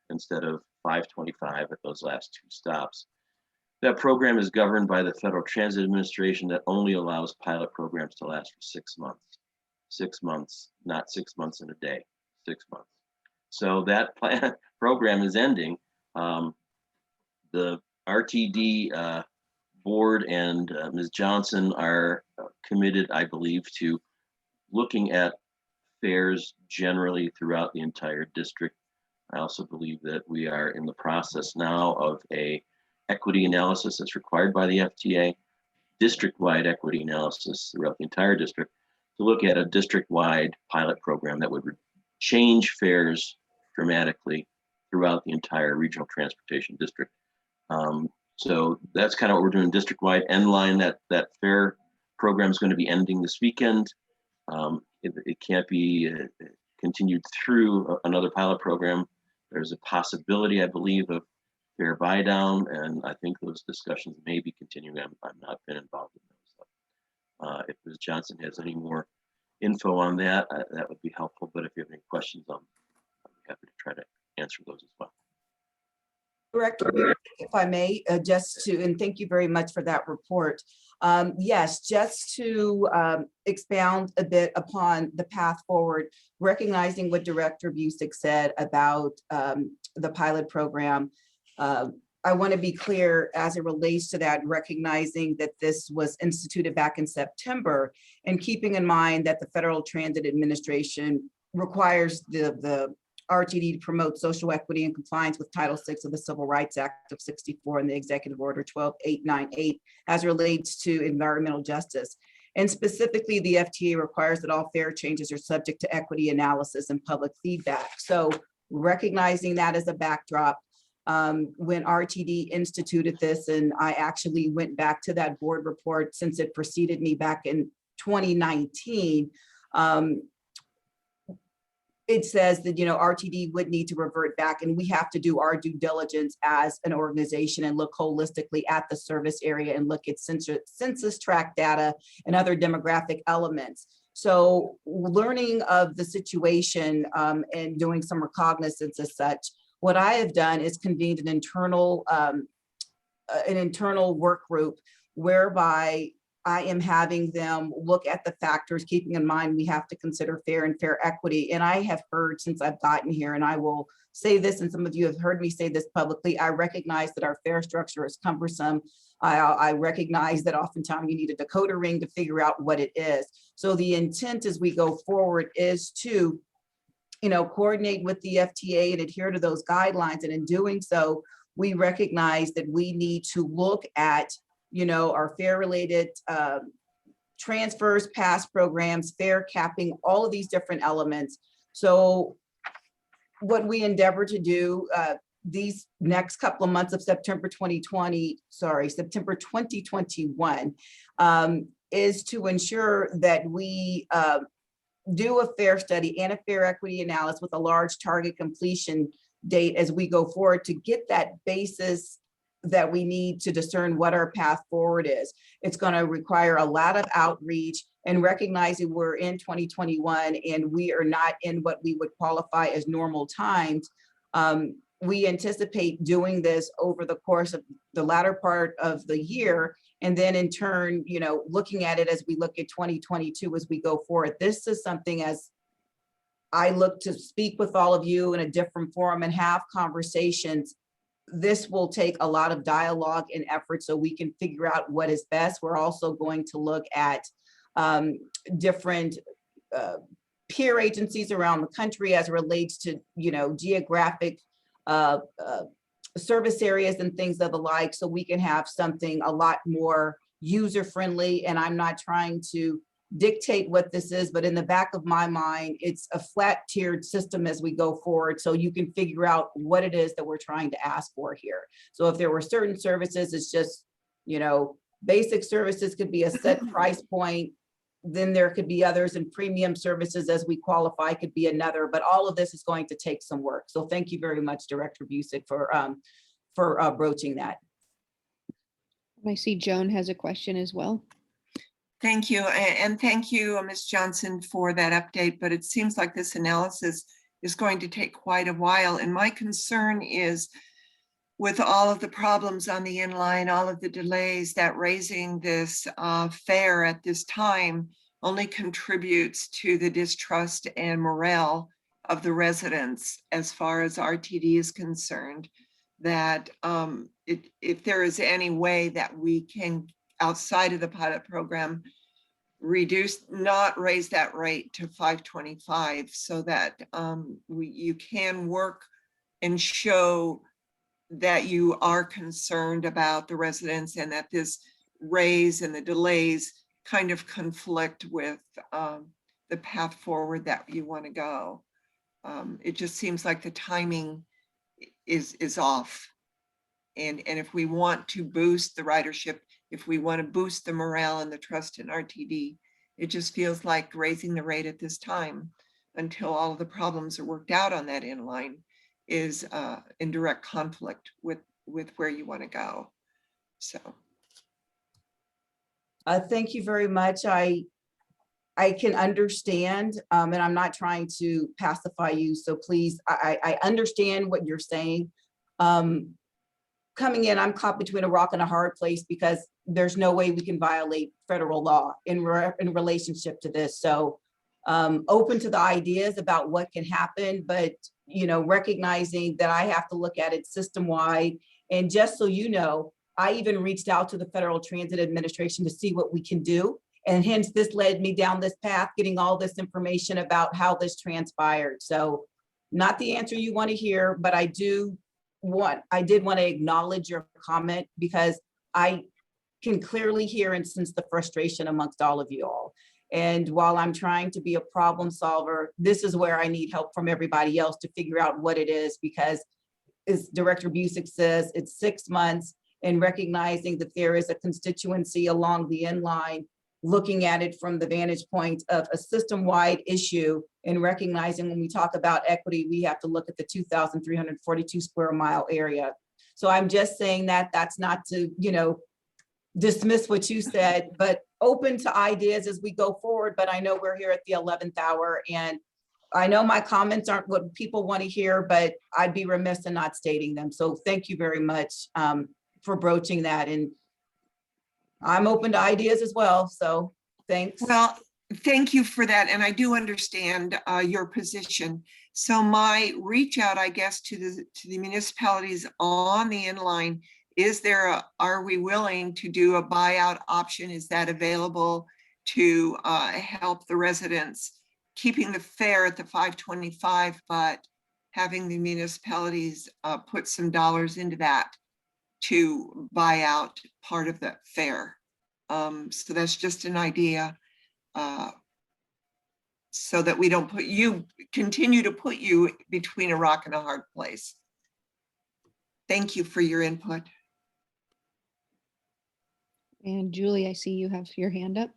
instead of $5.25 at those last 2 stops. That program is governed by the Federal Transit Administration that only allows pilot programs to last for 6 months. 6 months, not 6 months in a day, 6 months. So that program is ending. The RTD board and Ms. Johnson are committed, I believe, to looking at fares generally throughout the entire district. I also believe that we are in the process now of a equity analysis that's required by the FTA, district-wide equity analysis throughout the entire district, to look at a district-wide pilot program that would change fares dramatically throughout the entire regional transportation district. So that's kind of what we're doing district-wide. N-line, that fare program is going to be ending this weekend. It can't be continued through another pilot program. There's a possibility, I believe, of fare buy down, and I think those discussions may be continuing. I've not been involved in those. If Ms. Johnson has any more info on that, that would be helpful. But if you have any questions, I'll be happy to try to answer those as well. Director, if I may, and thank you very much for that report. Yes, just to expound a bit upon the path forward, recognizing what Director Busick said about the pilot program. I want to be clear as it relates to that, recognizing that this was instituted back in September, and keeping in mind that the Federal Transit Administration requires the RTD to promote social equity and compliance with Title VI of the Civil Rights Act of '64 and the Executive Order 12898 as relates to environmental justice. And specifically, the FTA requires that all fare changes are subject to equity analysis and public feedback. So recognizing that as a backdrop, when RTD instituted this, and I actually went back to that board report since it preceded me back in 2019, it says that, RTD would need to revert back, and we have to do our due diligence as an organization and look holistically at the service area and look at census tract data and other demographic elements. So learning of the situation and doing some recognizance as such, what I have done is convened an internal work group whereby I am having them look at the factors, keeping in mind we have to consider fair and fair equity. And I have heard since I've gotten here, and I will say this, and some of you have heard me say this publicly, I recognize that our fare structure is cumbersome. I recognize that oftentimes you need a decoder ring to figure out what it is. So the intent as we go forward is to coordinate with the FTA and adhere to those guidelines. And in doing so, we recognize that we need to look at our fare related transfers, pass programs, fare capping, all of these different elements. So what we endeavor to do these next couple of months of September 2021 is to ensure that we do a fare study and a fare equity analysis with a large target completion date as we go forward to get that basis that we need to discern what our path forward is. It's going to require a lot of outreach, and recognizing we're in 2021 and we are not in what we would qualify as normal times. We anticipate doing this over the course of the latter part of the year, and then in turn, looking at it as we look at 2022 as we go forward. This is something, as I look to speak with all of you in a different forum and have conversations, this will take a lot of dialogue and effort so we can figure out what is best. We're also going to look at different peer agencies around the country as it relates to, geographic service areas and things of the like, so we can have something a lot more user-friendly, and I'm not trying to dictate what this is, but in the back of my mind, it's a flat tiered system as we go forward, so you can figure out what it is that we're trying to ask for here. So if there were certain services, it's just, you know, basic services could be a set price point. Then there could be others, and premium services as we qualify could be another, but all of this is going to take some work. So thank you very much, Director Busick, for broaching that. I see Joan has a question as well. Thank you. And thank you, Ms. Johnson, for that update. But it seems like this analysis is going to take quite a while. And my concern is, with all of the problems on the inline, all of the delays, that raising this fare at this time only contributes to the distrust and morale of the residents as far as RTD is concerned. That if there is any way that we can, outside of the pilot program, not raise that rate to $5.25, so that you can work and show that you are concerned about the residents, and that this raise and the delays kind of conflict with the path forward that you want to go. It just seems like the timing is off. And if we want to boost the ridership, if we want to boost the morale and the trust in RTD, it just feels like raising the rate at this time until all of the problems are worked out on that inline is in direct conflict with where you want to go. So. Thank you very much. I can understand, and I'm not trying to pacify you, so please, I understand what you're saying. Coming in, I'm caught between a rock and a hard place, because there's no way we can violate federal law in relationship to this. So open to the ideas about what can happen, but you know, recognizing that I have to look at it system-wide. And just so you know, I even reached out to the Federal Transit Administration to see what we can do. And hence this led me down this path, getting all this information about how this transpired. So not the answer you want to hear, but I did want to acknowledge your comment, because I can clearly hear and sense the frustration amongst all of you all. And while I'm trying to be a problem solver, this is where I need help from everybody else to figure out what it is, because as Director Busick says, it's 6 months, and recognizing that there is a constituency along the inline, looking at it from the vantage point of a system-wide issue, and recognizing when we talk about equity, we have to look at the 2,342 square mile area. So I'm just saying that that's not to, you know, dismiss what you said, but open to ideas as we go forward. But I know we're here at the 11th hour, and I know my comments aren't what people want to hear, but I'd be remiss in not stating them. So thank you very much for broaching that. And I'm open to ideas as well. So thanks. Well, thank you for that. And I do understand your position. So my reach out, I guess, to the municipalities on the inline, are we willing to do a buyout option? Is that available to help the residents, keeping the fare at the $5.25, but having the municipalities put some dollars into that to buy out part of the fare? So that's just an idea, so that we don't continue to put you between a rock and a hard place. Thank you for your input. And Julie, I see you have your hand up.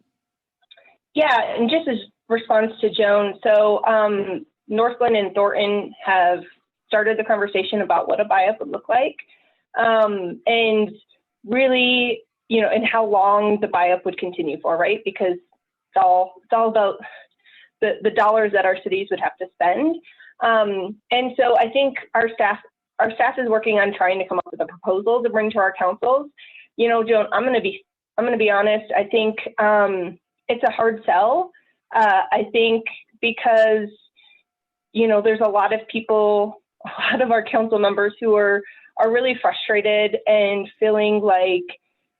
Yeah, and just as response to Joan, so Northglenn and Thornton have started the conversation about what a buy-up would look like, and really, you know, and how long the buy-up would continue for, right? Because it's all about the dollars that our cities would have to spend. And so I think our staff is working on trying to come up with a proposal to bring to our councils. You know, Joan, I'm going to be honest. I think it's a hard sell. I think because, you know, there's a lot of people, a lot of our council members who are really frustrated and feeling like,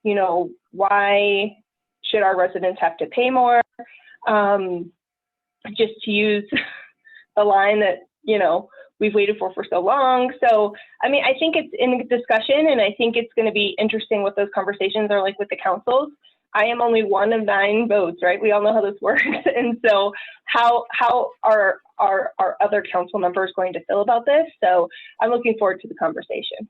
you know, why should our residents have to pay more? Just to use the line that, you know, we've waited for so long. So, I mean, I think it's in discussion, and I think it's going to be interesting what those conversations are like with the councils. I am only one of 9 votes, right? We all know how this works. And so how are our other council members going to feel about this? So I'm looking forward to the conversation.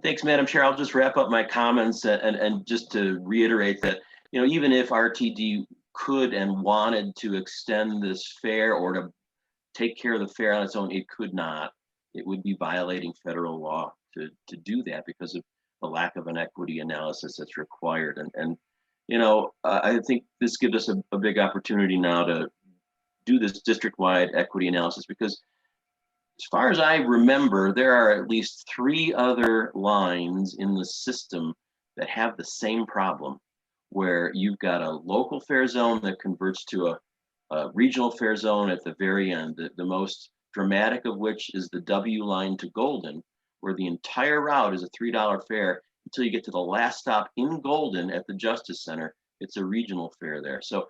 Thanks, Madam Chair. I'll just wrap up my comments and just to reiterate that, you know, even if RTD could and wanted to extend this fair or to take care of the fair on its own, it could not. It would be violating federal law to do that because of the lack of an equity analysis that's required. And you know, I think this gives us a big opportunity now to do this district-wide equity analysis, because as far as I remember, there are at least 3 other lines in the system that have the same problem, where you've got a local fair zone that converts to a regional fair zone at the very end, the most dramatic of which is the W line to Golden, where the entire route is a $3 fare until you get to the last stop in Golden at the Justice Center. It's a regional fare there. So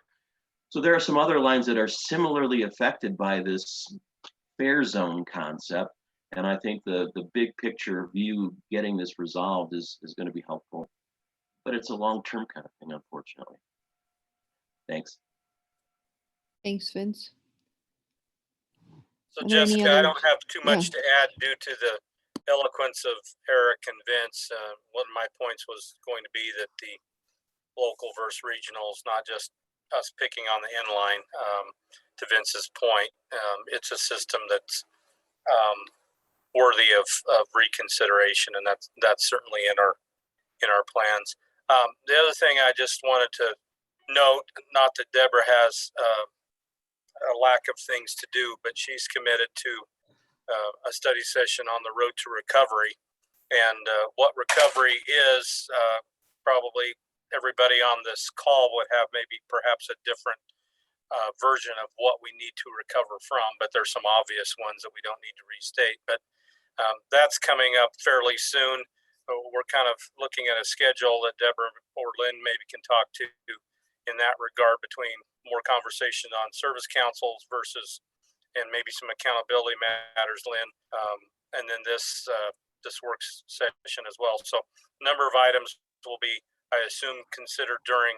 there are some other lines that are similarly affected by this fair zone concept. And I think the big picture view, getting this resolved is going to be helpful. But it's a long-term kind of thing, unfortunately. Thanks. Thanks, Vince. So Are there any Jessica, I other- don't have too much Yeah. to add due to the eloquence of Eric and Vince. One of my points was going to be that the local versus regional is not just us picking on the inline. To Vince's point, it's a system that's worthy of reconsideration, and that's certainly in our plans. The other thing I just wanted to note, not that Deborah has a lack of things to do, but she's committed to a study session on the road to recovery, and what recovery is. Probably everybody on this call would have maybe perhaps a different version of what we need to recover from, but there's some obvious ones that we don't need to restate. But that's coming up fairly soon. We're kind of looking at a schedule that Deborah or Lynn maybe can talk to in that regard, between more conversation on service councils versus, and maybe some accountability matters, Lynn, and then this work session as well. So a number of items will be, I assume, considered during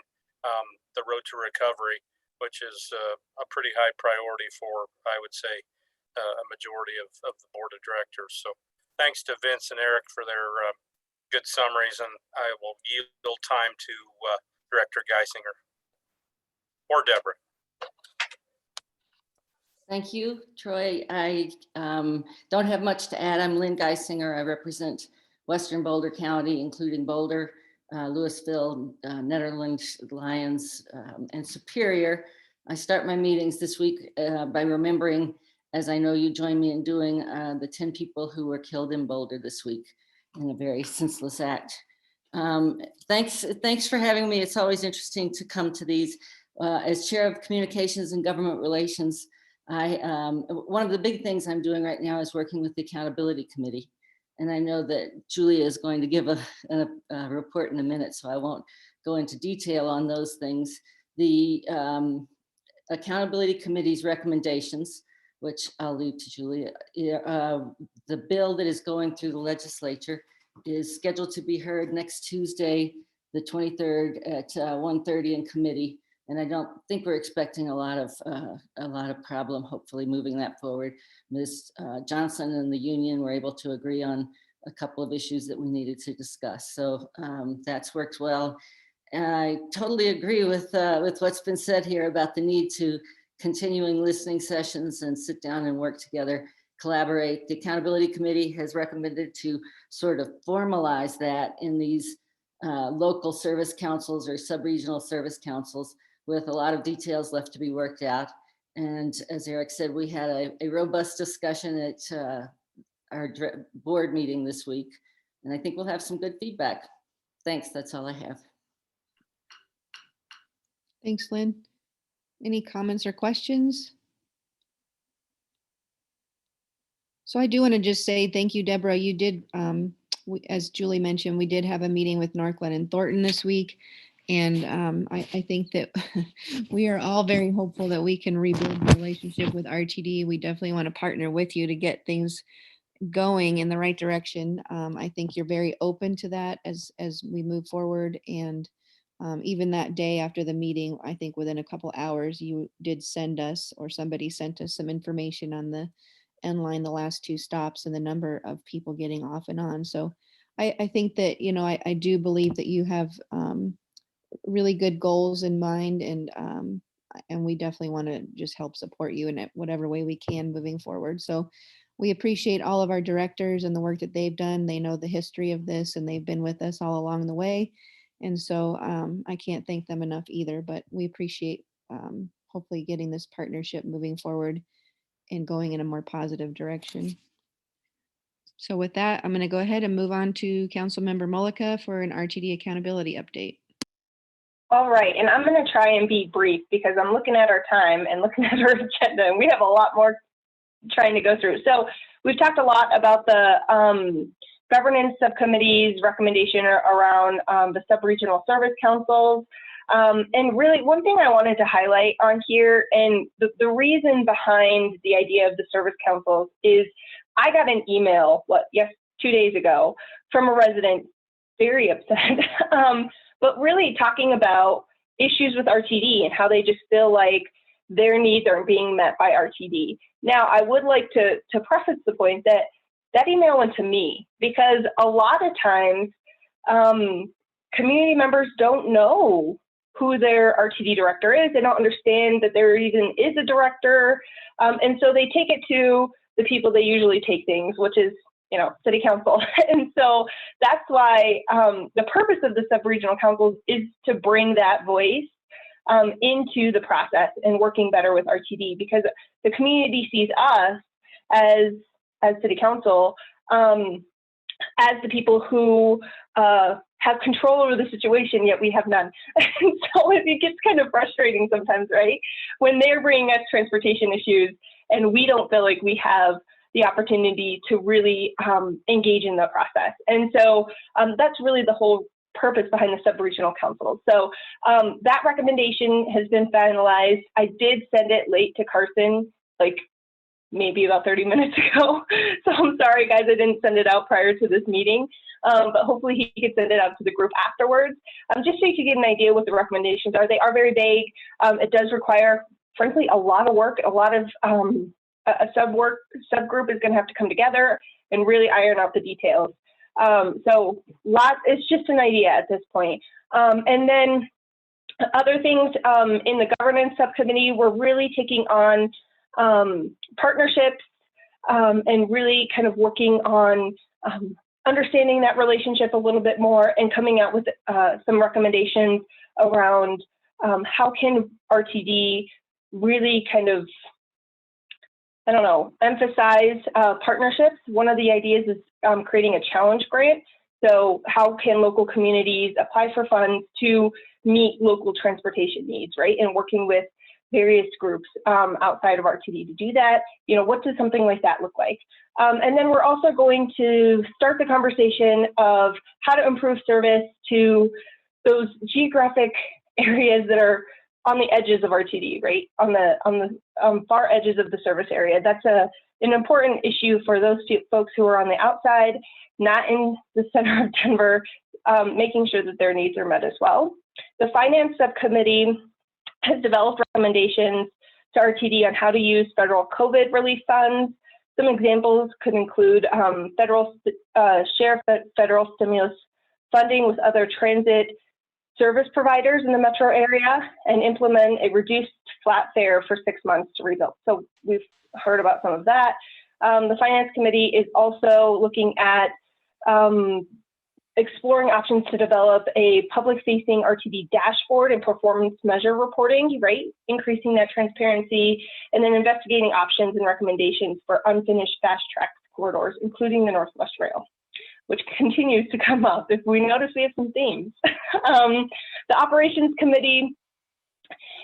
the road to recovery, which is a pretty high priority for, I would say, a majority of the board of directors. So thanks to Vince and Eric for their good summaries, and I will yield time to Director Geisinger or Deborah. Thank you, Troy. I don't have much to add. I'm Lynn Geisinger. I represent Western Boulder County, including Boulder, Louisville, Netherlands, Lyons, and Superior. I start my meetings this week by remembering, as I know you join me in doing, the 10 people who were killed in Boulder this week in a very senseless act. Thanks for having me. It's always interesting to come to these. As Chair of Communications and Government Relations, one of the big things I'm doing right now is working with the Accountability Committee. And I know that Julia is going to give a report in a minute, so I won't go into detail on those things. The Accountability Committee's recommendations, which I'll leave to Julia, the bill that is going through the legislature is scheduled to be heard next Tuesday, the 23rd at 1:30 in committee. And I don't think we're expecting a lot of problem, hopefully moving that forward. Ms. Johnson and the union were able to agree on a couple of issues that we needed to discuss. So that's worked well. And I totally agree with what's been said here about the need to continuing listening sessions and sit down and work together, collaborate. The Accountability Committee has recommended to sort of formalize that in these local service councils or sub-regional service councils, with a lot of details left to be worked out. And as Eric said, we had a robust discussion at our board meeting this week. And I think we'll have some good feedback. Thanks, that's all I have. Thanks, Lynn. Any comments or questions? So I do want to just say thank you, Deborah. You did, as Julie mentioned, we did have a meeting with Northglenn and Thornton this week. And I think that we are all very hopeful that we can rebuild the relationship with RTD. We definitely want to partner with you to get things going in the right direction. I think you're very open to that as we move forward. And even that day after the meeting, I think within a couple hours, you did send us, or somebody sent us, some information on the end line, the last 2 stops, and the number of people getting off and on. So I think that, you know, I do believe that you have really good goals in mind, and we definitely want to just help support you in whatever way we can moving forward. So we appreciate all of our directors and the work that they've done. They know the history of this, and they've been with us all along the way. And so I can't thank them enough either, but we appreciate hopefully getting this partnership moving forward and going in a more positive direction. So with that, I'm going to go ahead and move on to Councilmember Mullica for an RTD accountability update. All right, and I'm going to try and be brief because I'm looking at our time and looking at our agenda, and we have a lot more trying to go through. So we've talked a lot about the governance subcommittee's recommendation around the sub-regional service councils. And really, one thing I wanted to highlight on here, and the reason behind the idea of the service councils, is I got an email, 2 days ago, from a resident, very upset, but really talking about issues with RTD and how they just feel like their needs aren't being met by RTD. Now, I would like to preface the point that that email went to me because a lot of times community members don't know who their RTD director is. They don't understand that there even is a director. And so they take it to the people they usually take things, which is, you know, city council. And so that's why the purpose of the sub-regional councils is to bring that voice into the process and working better with RTD, because the community sees us as city council as the people who have control over the situation, yet we have none. So it gets kind of frustrating sometimes, right? When they're bringing us transportation issues and we don't feel like we have the opportunity to really engage in the process. And so that's really the whole purpose behind the sub-regional council. So that recommendation has been finalized. I did send it late to Carson, like maybe about 30 minutes ago. So I'm sorry, guys, I didn't send it out prior to this meeting, but hopefully he could send it out to the group afterwards. Just so you can get an idea what the recommendations are. They are very vague. It does require, frankly, a lot of work. A lot of a subgroup is going to have to come together and really iron out the details. So it's just an idea at this point. And then other things in the governance subcommittee, we're really taking on partnerships and really kind of working on understanding that relationship a little bit more and coming out with some recommendations around how can RTD really kind of, I don't know, emphasize partnerships. One of the ideas is creating a challenge grant. So how can local communities apply for funds to meet local transportation needs, right? And working with various groups outside of RTD to do that. You know, what does something like that look like? And then we're also going to start the conversation of how to improve service to those geographic areas that are on the edges of RTD, right? On the far edges of the service area. That's an important issue for those folks who are on the outside, not in the center of Denver, making sure that their needs are met as well. The finance subcommittee has developed recommendations to RTD on how to use federal COVID relief funds. Some examples could include share federal stimulus funding with other transit service providers in the metro area and implement a reduced flat fare for 6 months to rebuild. So we've heard about some of that. The finance committee is also looking at exploring options to develop a public-facing RTD dashboard and performance measure reporting, right? Increasing that transparency, and then investigating options and recommendations for unfinished fast-track corridors, including the Northwest Rail, which continues to come up. If we notice, we have some themes. The operations committee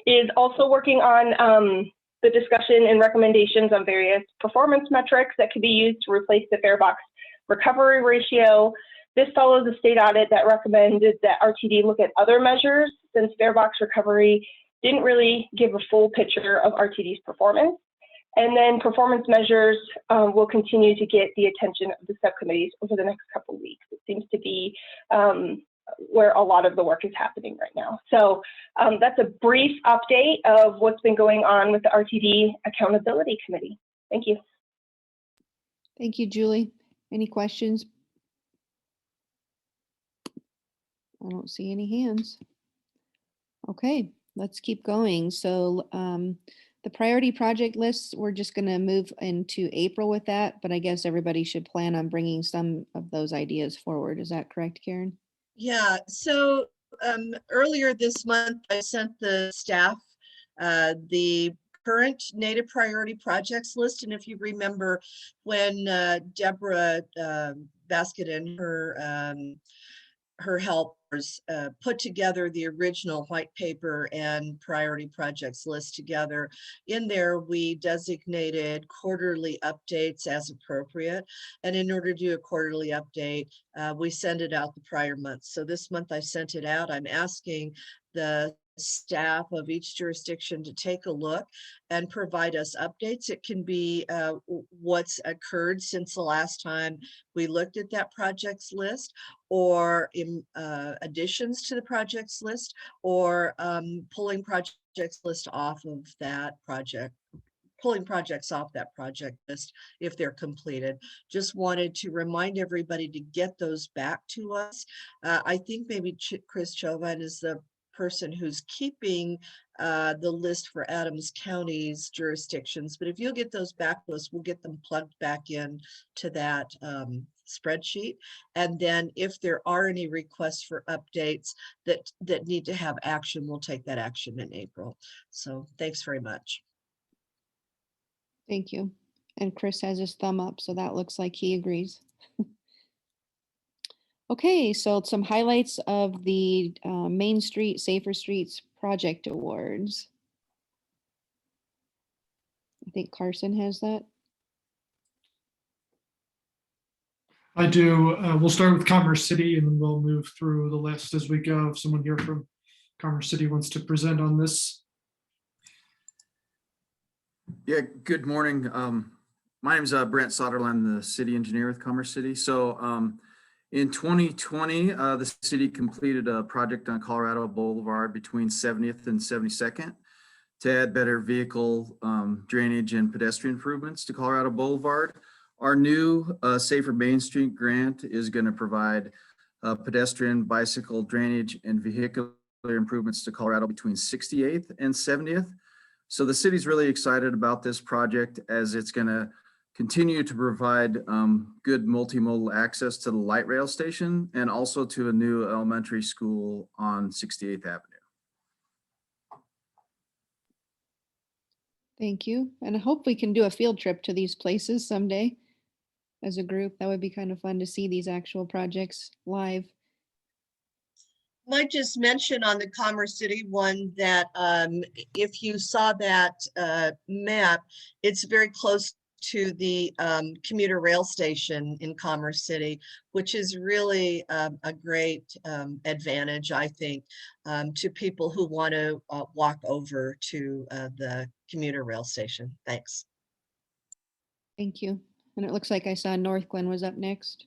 is also working on the discussion and recommendations on various performance metrics that could be used to replace the fare box recovery ratio. This follows a state audit that recommended that RTD look at other measures, since fare box recovery didn't really give a full picture of RTD's performance. And then performance measures will continue to get the attention of the subcommittees over the next couple of weeks. It seems to be where a lot of the work is happening right now. So that's a brief update of what's been going on with the RTD Accountability Committee. Thank you. Thank you, Julie. Any questions? I don't see any hands. Okay, let's keep going. So the priority project lists, we're just going to move into April with that, but I guess everybody should plan on bringing some of those ideas forward. Is that correct, Karen? Yeah, so earlier this month, I sent the staff the current native priority projects list. And if you remember when Deborah Basket and her helpers put together the original white paper and priority projects list together. In there, we designated quarterly updates as appropriate. And in order to do a quarterly update, we send it out the prior month. So this month I sent it out. I'm asking the staff of each jurisdiction to take a look and provide us updates. It can be what's occurred since the last time we looked at that projects list, or in additions to the projects list, or pulling projects list off of that project, pulling projects off that project list if they're completed. Just wanted to remind everybody to get those back to us. I think maybe Chris Chauvin is the person who's keeping the list for Adams County's jurisdictions, but if you'll get those back to us, we'll get them plugged back in to that spreadsheet. And then if there are any requests for updates that need to have action, we'll take that action in April. So thanks very much. Thank you. And Chris has his thumb up, so that looks like he agrees. Okay, so some highlights of the Main Street Safer Streets project awards. I think Carson has that. I do. We'll start with Commerce City and then we'll move through the list as we go. If someone here from Commerce City wants to present on this. Yeah, good morning. My name is Brent Soderland, the city engineer with Commerce City. So in 2020, the city completed a project on Colorado Boulevard between 70th and 72nd to add better vehicle drainage and pedestrian improvements to Colorado Boulevard. Our new Safer Main Street grant is going to provide pedestrian, bicycle drainage and vehicular improvements to Colorado between 68th and 70th. So the city's really excited about this project as it's going to continue to provide good multimodal access to the light rail station and also to a new elementary school on 68th Avenue. Thank you. And I hope we can do a field trip to these places someday as a group. That would be kind of fun to see these actual projects live. Might just mention on the Commerce City one that if you saw that map, it's very close to the commuter rail station in Commerce City, which is really a great advantage, I think, to people who want to walk over to the commuter rail station. Thanks. Thank you. And it looks like I saw North Glen was up next.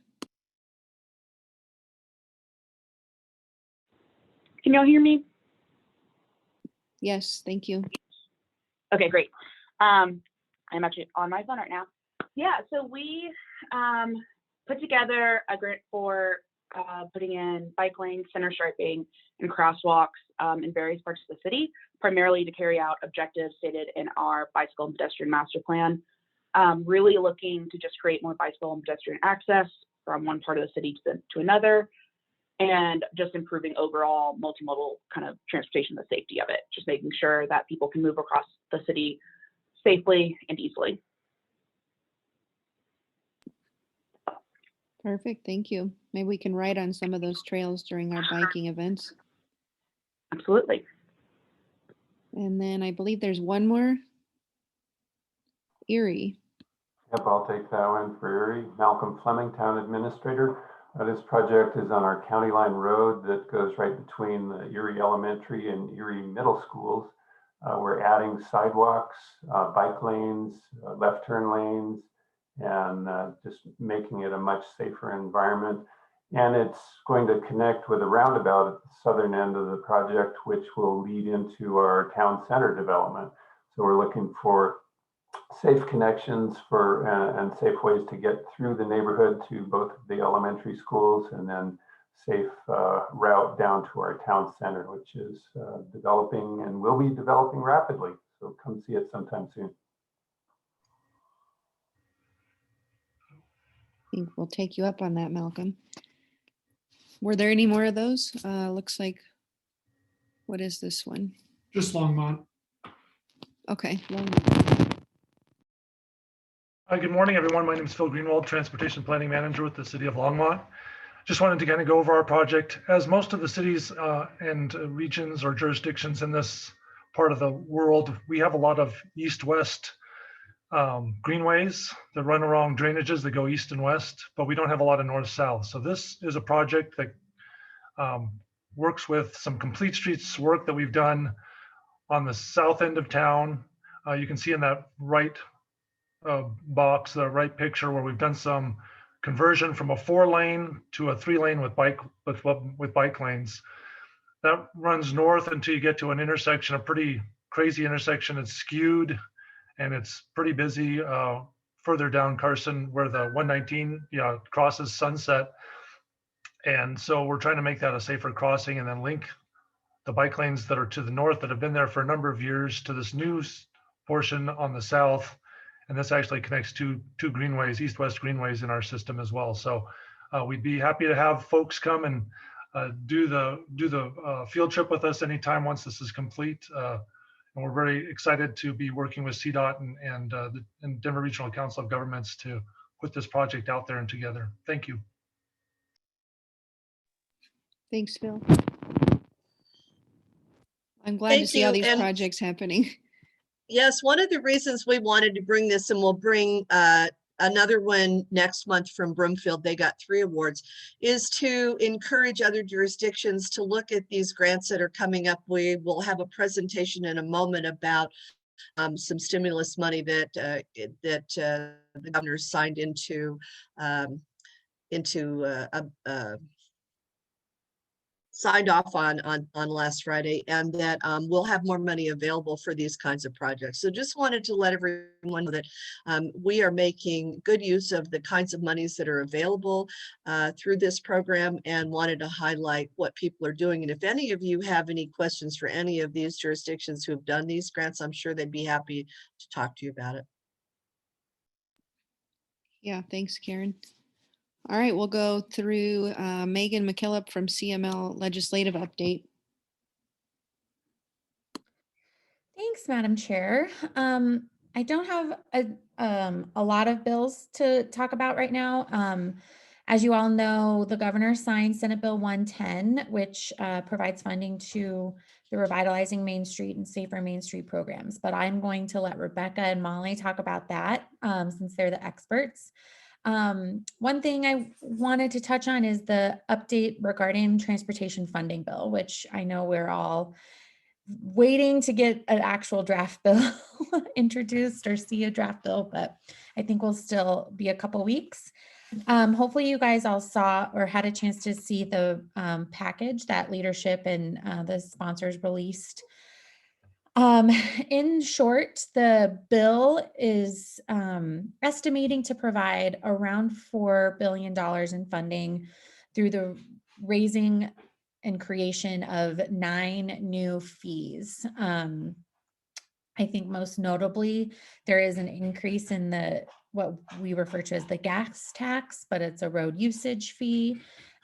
Can y'all hear me? Yes, thank you. Okay, great. I'm actually on my phone right now. Yeah, so we put together a grant for putting in bike lanes, center striping, and crosswalks in various parts of the city, primarily to carry out objectives stated in our bicycle and pedestrian master plan. Really looking to just create more bicycle and pedestrian access from one part of the city to another, and just improving overall multimodal kind of transportation, the safety of it, just making sure that people can move across the city safely and easily. Perfect, thank you. Maybe we can ride on some of those trails during our biking events. Absolutely. And then I believe there's one more. Erie. Yep, I'll take that one for Erie. Malcolm Fleming, Town Administrator. This project is on our County Line Road that goes right between the Erie Elementary and Erie Middle Schools. We're adding sidewalks, bike lanes, left turn lanes, and just making it a much safer environment. And it's going to connect with a roundabout at the southern end of the project, which will lead into our town center development. So we're looking for safe connections for and safe ways to get through the neighborhood to both the elementary schools, and then safe route down to our town center, which is developing and will be developing rapidly. So come see it sometime soon. I think we'll take you up on that, Malcolm. Were there any more of those? Looks like, what is this one? Just Longmont. Okay. Longmont. Hi, good morning, everyone. My name is Phil Greenwald, Transportation Planning Manager with the City of Longmont. Just wanted to kind of go over our project. As most of the cities and regions or jurisdictions in this part of the world, we have a lot of east-west greenways that run along drainages that go east and west, but we don't have a lot of north-south. So this is a project that works with some complete streets work that we've done on the south end of town. You can see in that right box, the right picture, where we've done some conversion from a 4-lane to a 3-lane with bike lanes. That runs north until you get to an intersection, a pretty crazy intersection. It's skewed and it's pretty busy further down Carson, where the 119 crosses Sunset. And so we're trying to make that a safer crossing and then link the bike lanes that are to the north that have been there for a number of years to this new portion on the south. And this actually connects two greenways, east-west greenways in our system as well. So we'd be happy to have folks come and do the field trip with us anytime once this is complete. And we're very excited to be working with CDOT and Denver Regional Council of Governments to put this project out there and together. Thank you. Thanks, Phil. I'm glad to see all these projects happening. Yes, one of the reasons we wanted to bring this, and we'll bring another one next month from Broomfield, they got 3 awards, is to encourage other jurisdictions to look at these grants that are coming up. We will have a presentation in a moment about some stimulus money that the governor signed signed off on last Friday, and that we'll have more money available for these kinds of projects. So just wanted to let everyone know that we are making good use of the kinds of monies that are available through this program, and wanted to highlight what people are doing. And if any of you have any questions for any of these jurisdictions who have done these grants, I'm sure they'd be happy to talk to you about it. Yeah, thanks, Karen. All right, we'll go through Megan McKillop from CML Legislative Update. Thanks, Madam Chair. I don't have a lot of bills to talk about right now. As you all know, the governor signed Senate Bill 110, which provides funding to the Revitalizing Main Street and Safer Main Street programs. But I'm going to let Rebecca and Molly talk about that since they're the experts. One thing I wanted to touch on is the update regarding transportation funding bill, which I know we're all waiting to get an actual draft bill introduced or see a draft bill, but I think we'll still be a couple weeks. Hopefully you guys all saw or had a chance to see the package that leadership and the sponsors released. In short, the bill is estimating to provide around $4 billion in funding through the raising and creation of 9 new fees. I think most notably, there is an increase in what we refer to as the gas tax, but it's a road usage fee.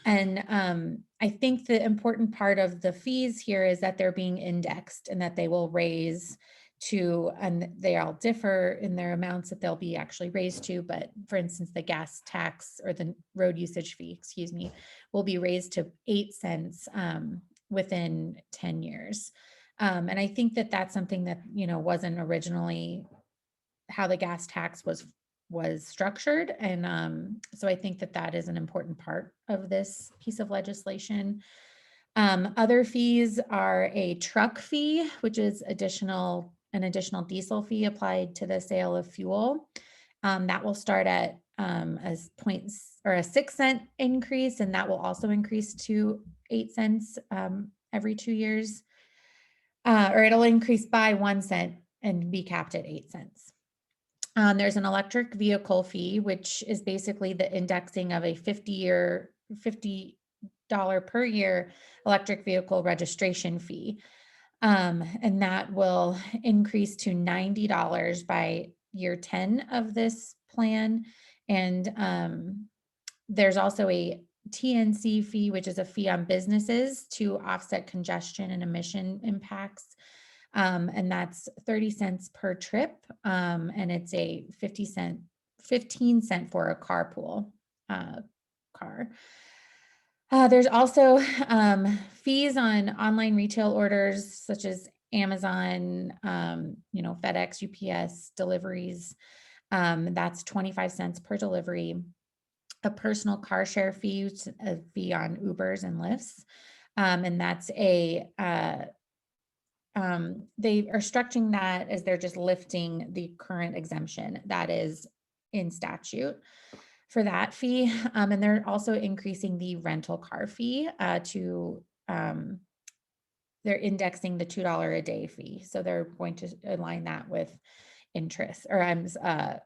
And I think the important part of the fees here is that they're being indexed and that they will raise to, and they all differ in their amounts that they'll be actually raised to. But for instance, the gas tax or the road usage fee, excuse me, will be raised to 8 cents within 10 years. And I think that that's something that, wasn't originally how the gas tax was structured. And so I think that that is an important part of this piece of legislation. Other fees are a truck fee, which is an additional diesel fee applied to the sale of fuel. That will start at a 6 cent increase, and that will also increase to 8 cents every 2 years, or it'll increase by 1 cent and be capped at 8 cents. There's an electric vehicle fee, which is basically the indexing of a $50 per year electric vehicle registration fee. And that will increase to $90 by year 10 of this plan. And there's also a TNC fee, which is a fee on businesses to offset congestion and emission impacts. And that's 30 cents per trip. And it's a 15 cent for a carpool car. There's also fees on online retail orders such as Amazon, FedEx, UPS deliveries. That's 25 cents per delivery. A personal car share fee, a fee on Ubers and Lyfts. And that's they are structuring that as they're just lifting the current exemption that is in statute for that fee. And they're also increasing the rental car fee they're indexing the $2 a day fee. So they're going to align that with interest, or not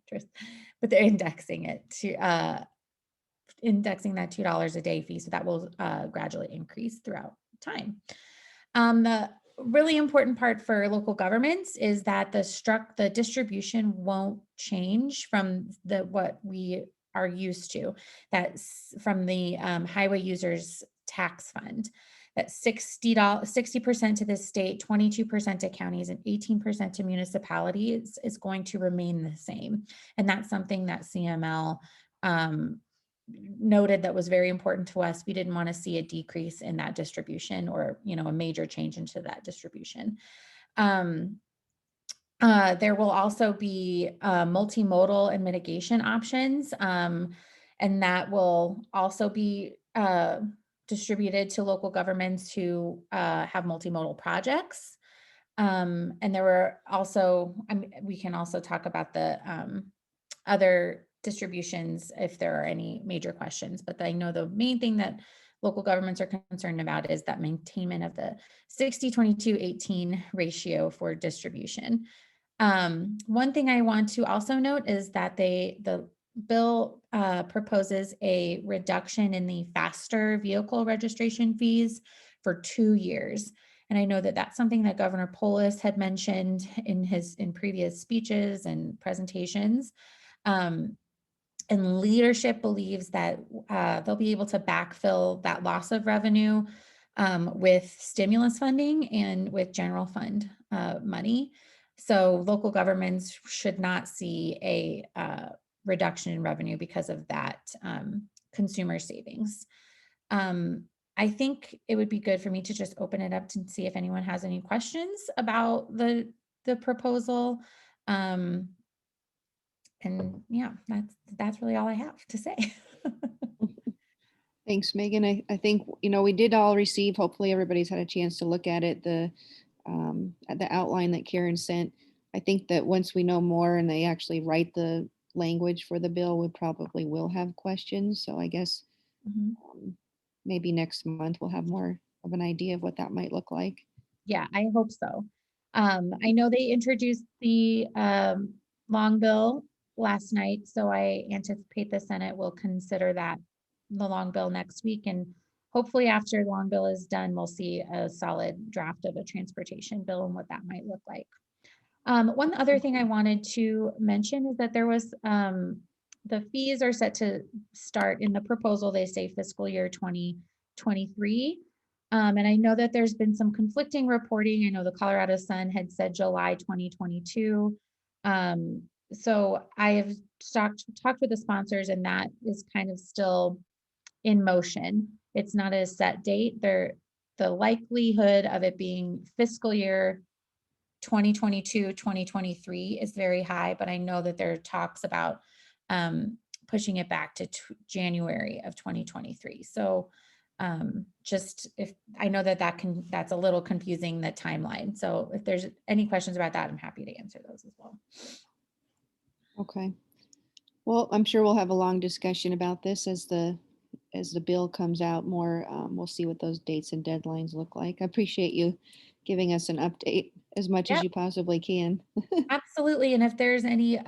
interest, but they're indexing it to indexing that $2 a day fee. So that will gradually increase throughout time. The really important part for local governments is that the distribution won't change from what we are used to. That's from the highway users tax fund. That 60% to the state, 22% to counties, and 18% to municipalities is going to remain the same. And that's something that CML noted that was very important to us. We didn't want to see a decrease in that distribution or, a major change into that distribution. There will also be multimodal and mitigation options, and that will also be distributed to local governments who have multimodal projects. And there were also, we can also talk about the other distributions if there are any major questions, but I know the main thing that local governments are concerned about is that maintainment of the 60-22-18 ratio for distribution. One thing I want to also note is that the bill proposes a reduction in the faster vehicle registration fees for 2 years. And I know that that's something that Governor Polis had mentioned in previous speeches and presentations. And leadership believes that they'll be able to backfill that loss of revenue with stimulus funding and with general fund money. So local governments should not see a reduction in revenue because of that consumer savings. I think it would be good for me to just open it up to see if anyone has any questions about the proposal. And yeah, that's really all I have to say. Thanks, Megan. I think, we did all receive, hopefully everybody's had a chance to look at it, the outline that Karen sent. I think that once we know more and they actually write the language for the bill, we probably will have questions. So I guess maybe next month we'll have more of an idea of what that might look like. Yeah, I hope so. I know they introduced the long bill last night, so I anticipate the Senate will consider the long bill next week, and hopefully after the long bill is done, we'll see a solid draft of a transportation bill and what that might look like. One other thing I wanted to mention is that there was the fees are set to start in the proposal. They say fiscal year 2023. And I know that there's been some conflicting reporting. I know the Colorado Sun had said July 2022. So I have talked with the sponsors, and that is kind of still in motion. It's not a set date. The likelihood of it being fiscal year 2022, 2023 is very high, but I know that there are talks about pushing it back to January of 2023. So Just if, I know that that's a little confusing, the timeline. So if there's any questions about that, I'm happy to answer those as well. Okay. Well, I'm sure we'll have a long discussion about this as the bill comes out more. We'll see what those dates and deadlines look like. I appreciate you giving us an update as much as Yep. you possibly can. Absolutely. And if there's any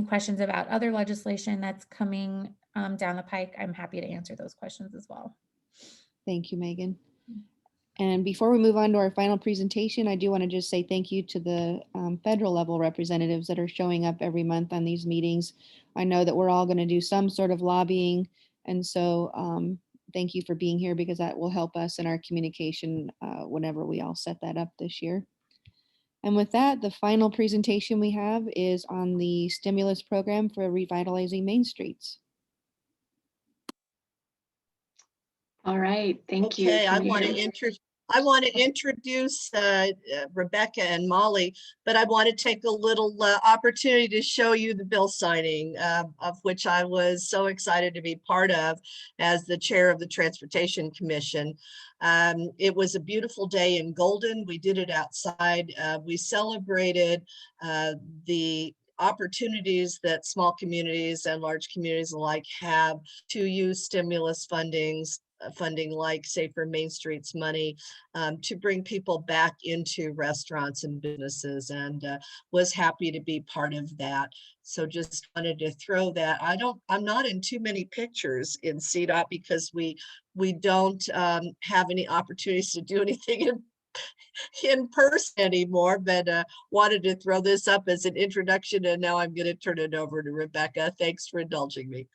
questions about other legislation that's coming down the pike, I'm happy to answer those questions as well. Thank you, Megan. And before we move on to our final presentation, I do want to just say thank you to the federal level representatives that are showing up every month on these meetings. I know that we're all going to do some sort of lobbying. And so thank you for being here, because that will help us in our communication whenever we all set that up this year. And with that, the final presentation we have is on the stimulus program for revitalizing Main Streets. All right, thank you. Okay, I Can you want hear to me? introduce Rebecca and Molly, but I want to take a little opportunity to show you the bill signing, of which I was so excited to be part of as the chair of the Transportation Commission. It was a beautiful day in Golden. We did it outside. We celebrated the opportunities that small communities and large communities alike have to use stimulus funding like Safer Main Streets money to bring people back into restaurants and businesses, and was happy to be part of that. So just wanted to throw that. I'm not in too many pictures in CDOT because we don't have any opportunities to do anything in person anymore, but wanted to throw this up as an introduction, and now I'm going to turn it over to Rebecca. Thanks for indulging me.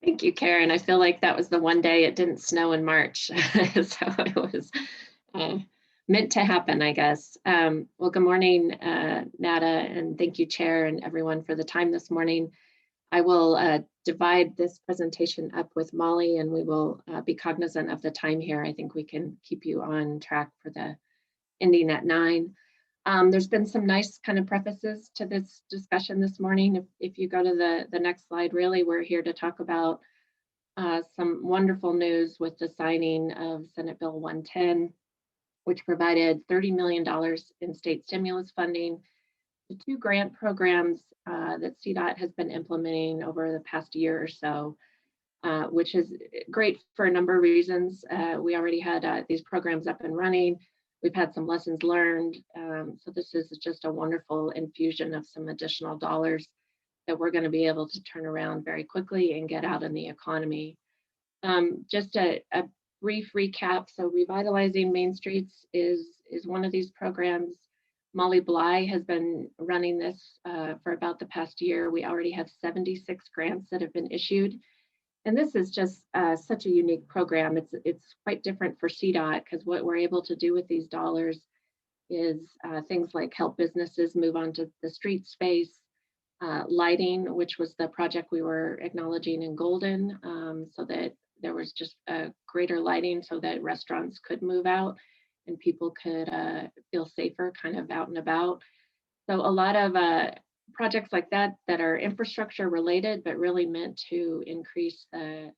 Thank you, Karen. I feel like that was the one day it didn't snow in March. So it was meant to happen, I guess. Well, good morning, NATA, and thank you, Chair, and everyone for the time this morning. I will divide this presentation up with Molly, and we will be cognizant of the time here. I think we can keep you on track for the ending at 9. There's been some nice kind of prefaces to this discussion this morning. If you go to the next slide, really, we're here to talk about some wonderful news with the signing of Senate Bill 110, which provided $30 million in state stimulus funding to 2 grant programs that CDOT has been implementing over the past year or so, which is great for a number of reasons. We already had these programs up and running. We've had some lessons learned. So this is just a wonderful infusion of some additional dollars that we're going to be able to turn around very quickly and get out in the economy. Just a brief recap. So Revitalizing Main Streets is one of these programs. Molly Bly has been running this for about the past year. We already have 76 grants that have been issued. And this is just such a unique program. It's quite different for CDOT, because what we're able to do with these dollars is things like help businesses move onto the street space, lighting, which was the project we were acknowledging in Golden, so that there was just greater lighting so that restaurants could move out and people could feel safer kind of out and about. So a lot of projects like that are infrastructure related, but really meant to increase the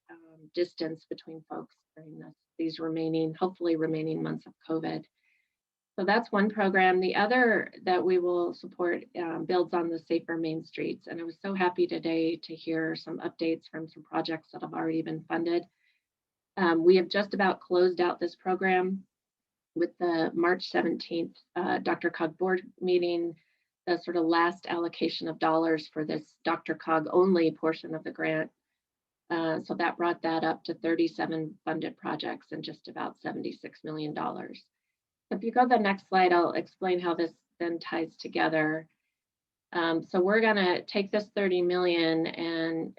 distance between folks during these hopefully remaining months of COVID. So that's one program. The other that we will support builds on the Safer Main Streets. And I was so happy today to hear some updates from some projects that have already been funded. We have just about closed out this program with the March 17th Dr. Cog board meeting, the sort of last allocation of dollars for this Dr. Cog only portion of the grant. So that brought that up to 37 funded projects and just about $76 million. If you go to the next slide, I'll explain how this then ties together. So we're gonna take this 30 million and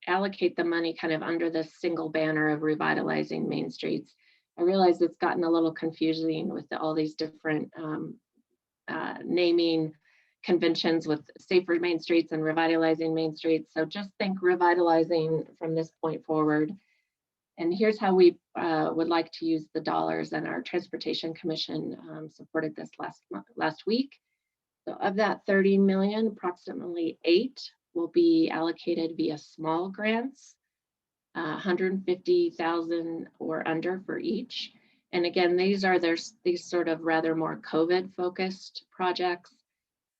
allocate the money kind of under this single banner of Revitalizing Main Streets. I realize it's gotten a little confusing with all these different naming conventions with Safer Main Streets and Revitalizing Main Streets. So just think Revitalizing from this point forward. And here's how we would like to use the dollars, and our Transportation Commission supported this last week. So of that 30 million, approximately 8 will be allocated via small grants. 150,000 or under for each. And again, these are these sort of rather more COVID focused projects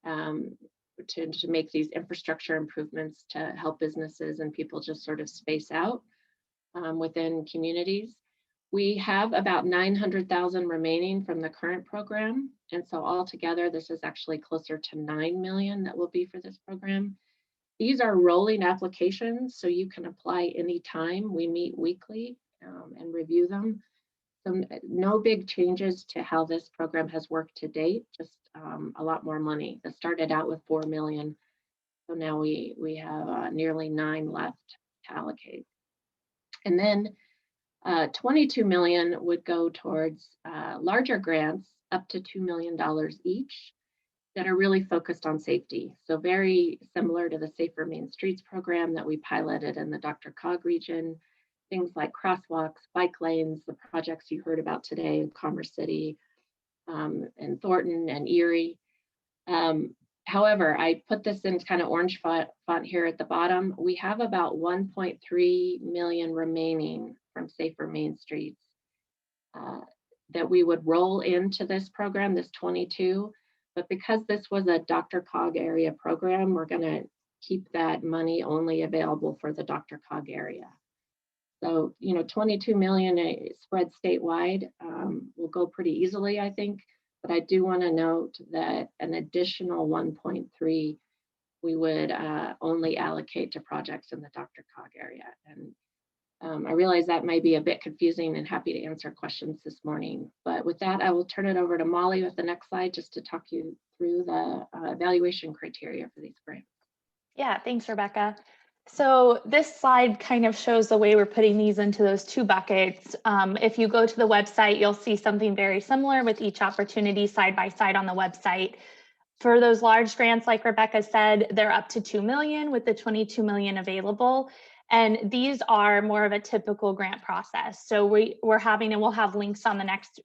to make these infrastructure improvements to help businesses and people just sort of space out within communities. We have about 900,000 remaining from the current program. And so altogether, this is actually closer to 9 million that will be for this program. These are rolling applications, so you can apply anytime. We meet weekly and review them. So no big changes to how this program has worked to date, just a lot more money. It started out with 4 million. So now we have nearly 9 left to allocate. And then 22 million would go towards larger grants up to $2 million each that are really focused on safety. So very similar to the Safer Main Streets program that we piloted in the DRCOG region, things like crosswalks, bike lanes, the projects you heard about today in Commerce City and Thornton and Erie. However, I put this in kind of orange font here at the bottom. We have about 1.3 million remaining from Safer Main Streets that we would roll into this program, this 22. But because this was a DRCOG area program, we're going to keep that money only available for the DRCOG area. So, 22 million spread statewide will go pretty easily, I think. But I do want to note that an additional 1.3 we would only allocate to projects in the DRCOG area. And I realize that may be a bit confusing, and happy to answer questions this morning. But with that, I will turn it over to Molly with the next slide just to talk you through the evaluation criteria for these grants. Yeah, thanks, Rebecca. So this slide kind of shows the way we're putting these into those 2 buckets. If you go to the website, you'll see something very similar with each opportunity side by side on the website. For those large grants, like Rebecca said, they're up to 2 million with the 22 million available. And these are more of a typical grant process. So we're having, and we'll have links on the next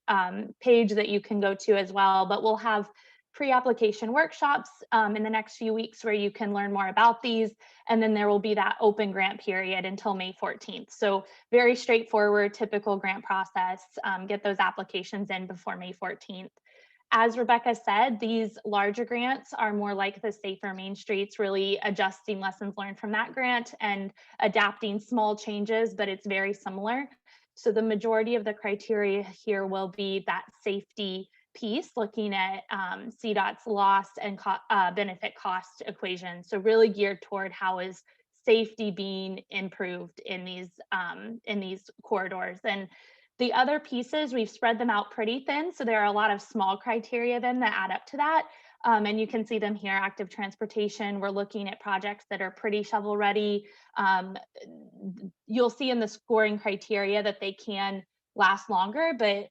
page that you can go to as well, but we'll have pre-application workshops in the next few weeks where you can learn more about these. And then there will be that open grant period until May 14th. So very straightforward, typical grant process, get those applications in before May 14th. As Rebecca said, these larger grants are more like the Safer Main Streets, really adjusting lessons learned from that grant and adapting small changes, but it's very similar. So the majority of the criteria here will be that safety piece, looking at CDOT's loss and benefit cost equation. So really geared toward how is safety being improved in these corridors. And the other pieces, we've spread them out pretty thin. So there are a lot of small criteria then that add up to that. And you can see them here, active transportation. We're looking at projects that are pretty shovel ready. You'll see in the scoring criteria that they can last longer, but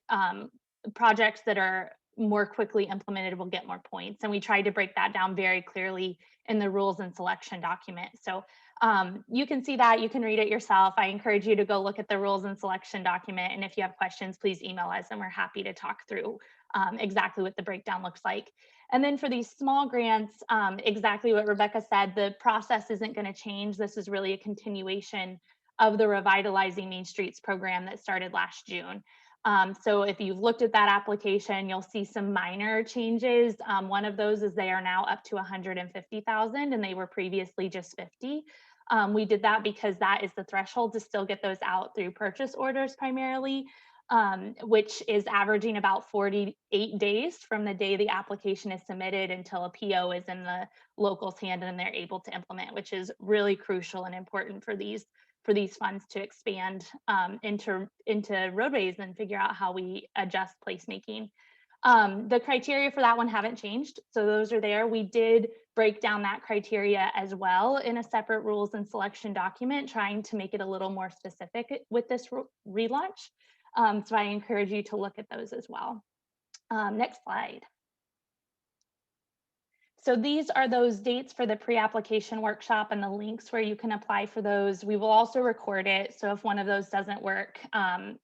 projects that are more quickly implemented will get more points. And we tried to break that down very clearly in the rules and selection document. So you can see that, you can read it yourself. I encourage you to go look at the rules and selection document. And if you have questions, please email us and we're happy to talk through exactly what the breakdown looks like. And then for these small grants, exactly what Rebecca said, the process isn't going to change. This is really a continuation of the Revitalizing Main Streets program that started last June. So if you've looked at that application, you'll see some minor changes. One of those is they are now up to 150,000 and they were previously just 50. We did that because that is the threshold to still get those out through purchase orders primarily, which is averaging about 48 days from the day the application is submitted until a PO is in the local's hand and they're able to implement, which is really crucial and important for these funds to expand into roadways and figure out how we adjust placemaking. The criteria for that one haven't changed. So those are there. We did break down that criteria as well in a separate rules and selection document, trying to make it a little more specific with this relaunch. So I encourage you to look at those as well. Next slide. So these are those dates for the pre-application workshop and the links where you can apply for those. We will also record it. So if one of those doesn't work,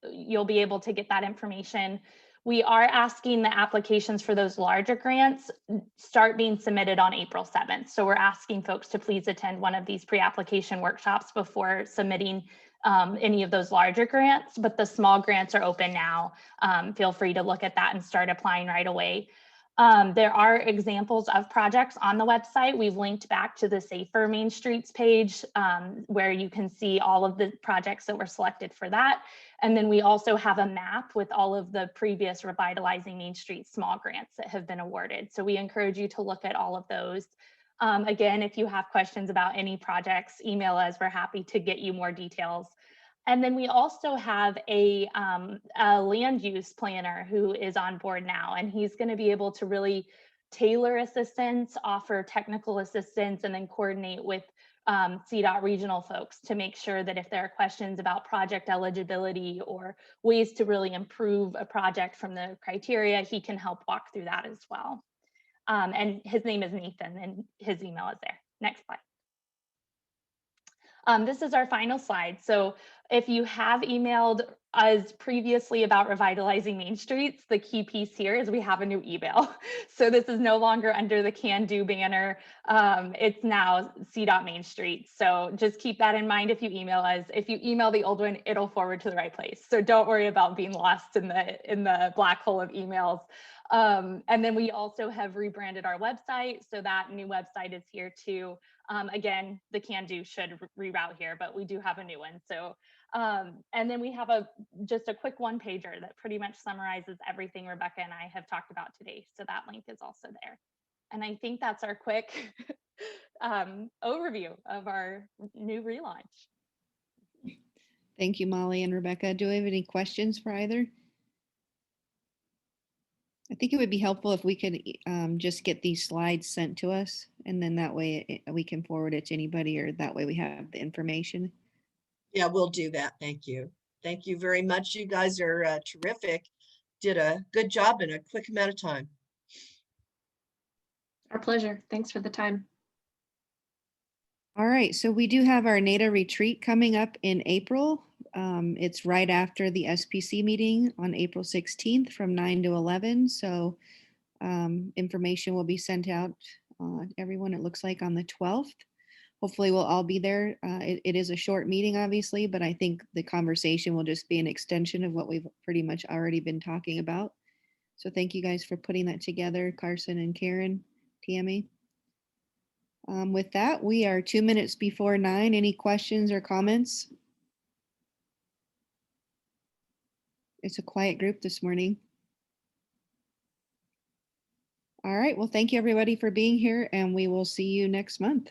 you'll be able to get that information. We are asking the applications for those larger grants start being submitted on April 7th. So we're asking folks to please attend one of these pre-application workshops before submitting any of those larger grants, but the small grants are open now. Feel free to look at that and start applying right away. There are examples of projects on the website. We've linked back to the Safer Main Streets page where you can see all of the projects that were selected for that. And then we also have a map with all of the previous Revitalizing Main Street small grants that have been awarded. So we encourage you to look at all of those. Again, if you have questions about any projects, email us. We're happy to get you more details. And then we also have a land use planner who is on board now, and he's going to be able to really tailor assistance, offer technical assistance, and then coordinate with CDOT regional folks to make sure that if there are questions about project eligibility or ways to really improve a project from the criteria, he can help walk through that as well. And his name is Nathan, and his email is there. Next slide. This is our final slide. So if you have emailed us previously about Revitalizing Main Streets, the key piece here is we have a new email. So this is no longer under the Can Do banner. It's now CDOT Main Street. So just keep that in mind if you email us. If you email the old one, it'll forward to the right place. So don't worry about being lost in the black hole of emails. And then we also have rebranded our website. So that new website is here too. Again, the Can Do should reroute here, but we do have a new one. So, and then we have just a quick one pager that pretty much summarizes everything Rebecca and I have talked about today. So that link is also there. And I think that's our quick overview of our new relaunch. Thank you, Molly and Rebecca. Do we have any questions for either? I think it would be helpful if we could just get these slides sent to us, and then that way we can forward it to anybody, or that way we have the information. Yeah, we'll do that. Thank you. Thank you very much. You guys are terrific. Did a good job in a quick amount of time. Our pleasure. Thanks for the time. All right, so we do have our NATA Retreat coming up in April. It's right after the SPC meeting on April 16th from 9 to 11. So information will be sent out everyone, it looks like, on the 12th. Hopefully we'll all be there. It is a short meeting, obviously, but I think the conversation will just be an extension of what we've pretty much already been talking about. So thank you guys for putting that together, Carson and Karen, Tammy. With that, we are 2 minutes before 9. Any questions or comments? It's a quiet group this morning. All right, well, thank you everybody for being here, and we will see you next month.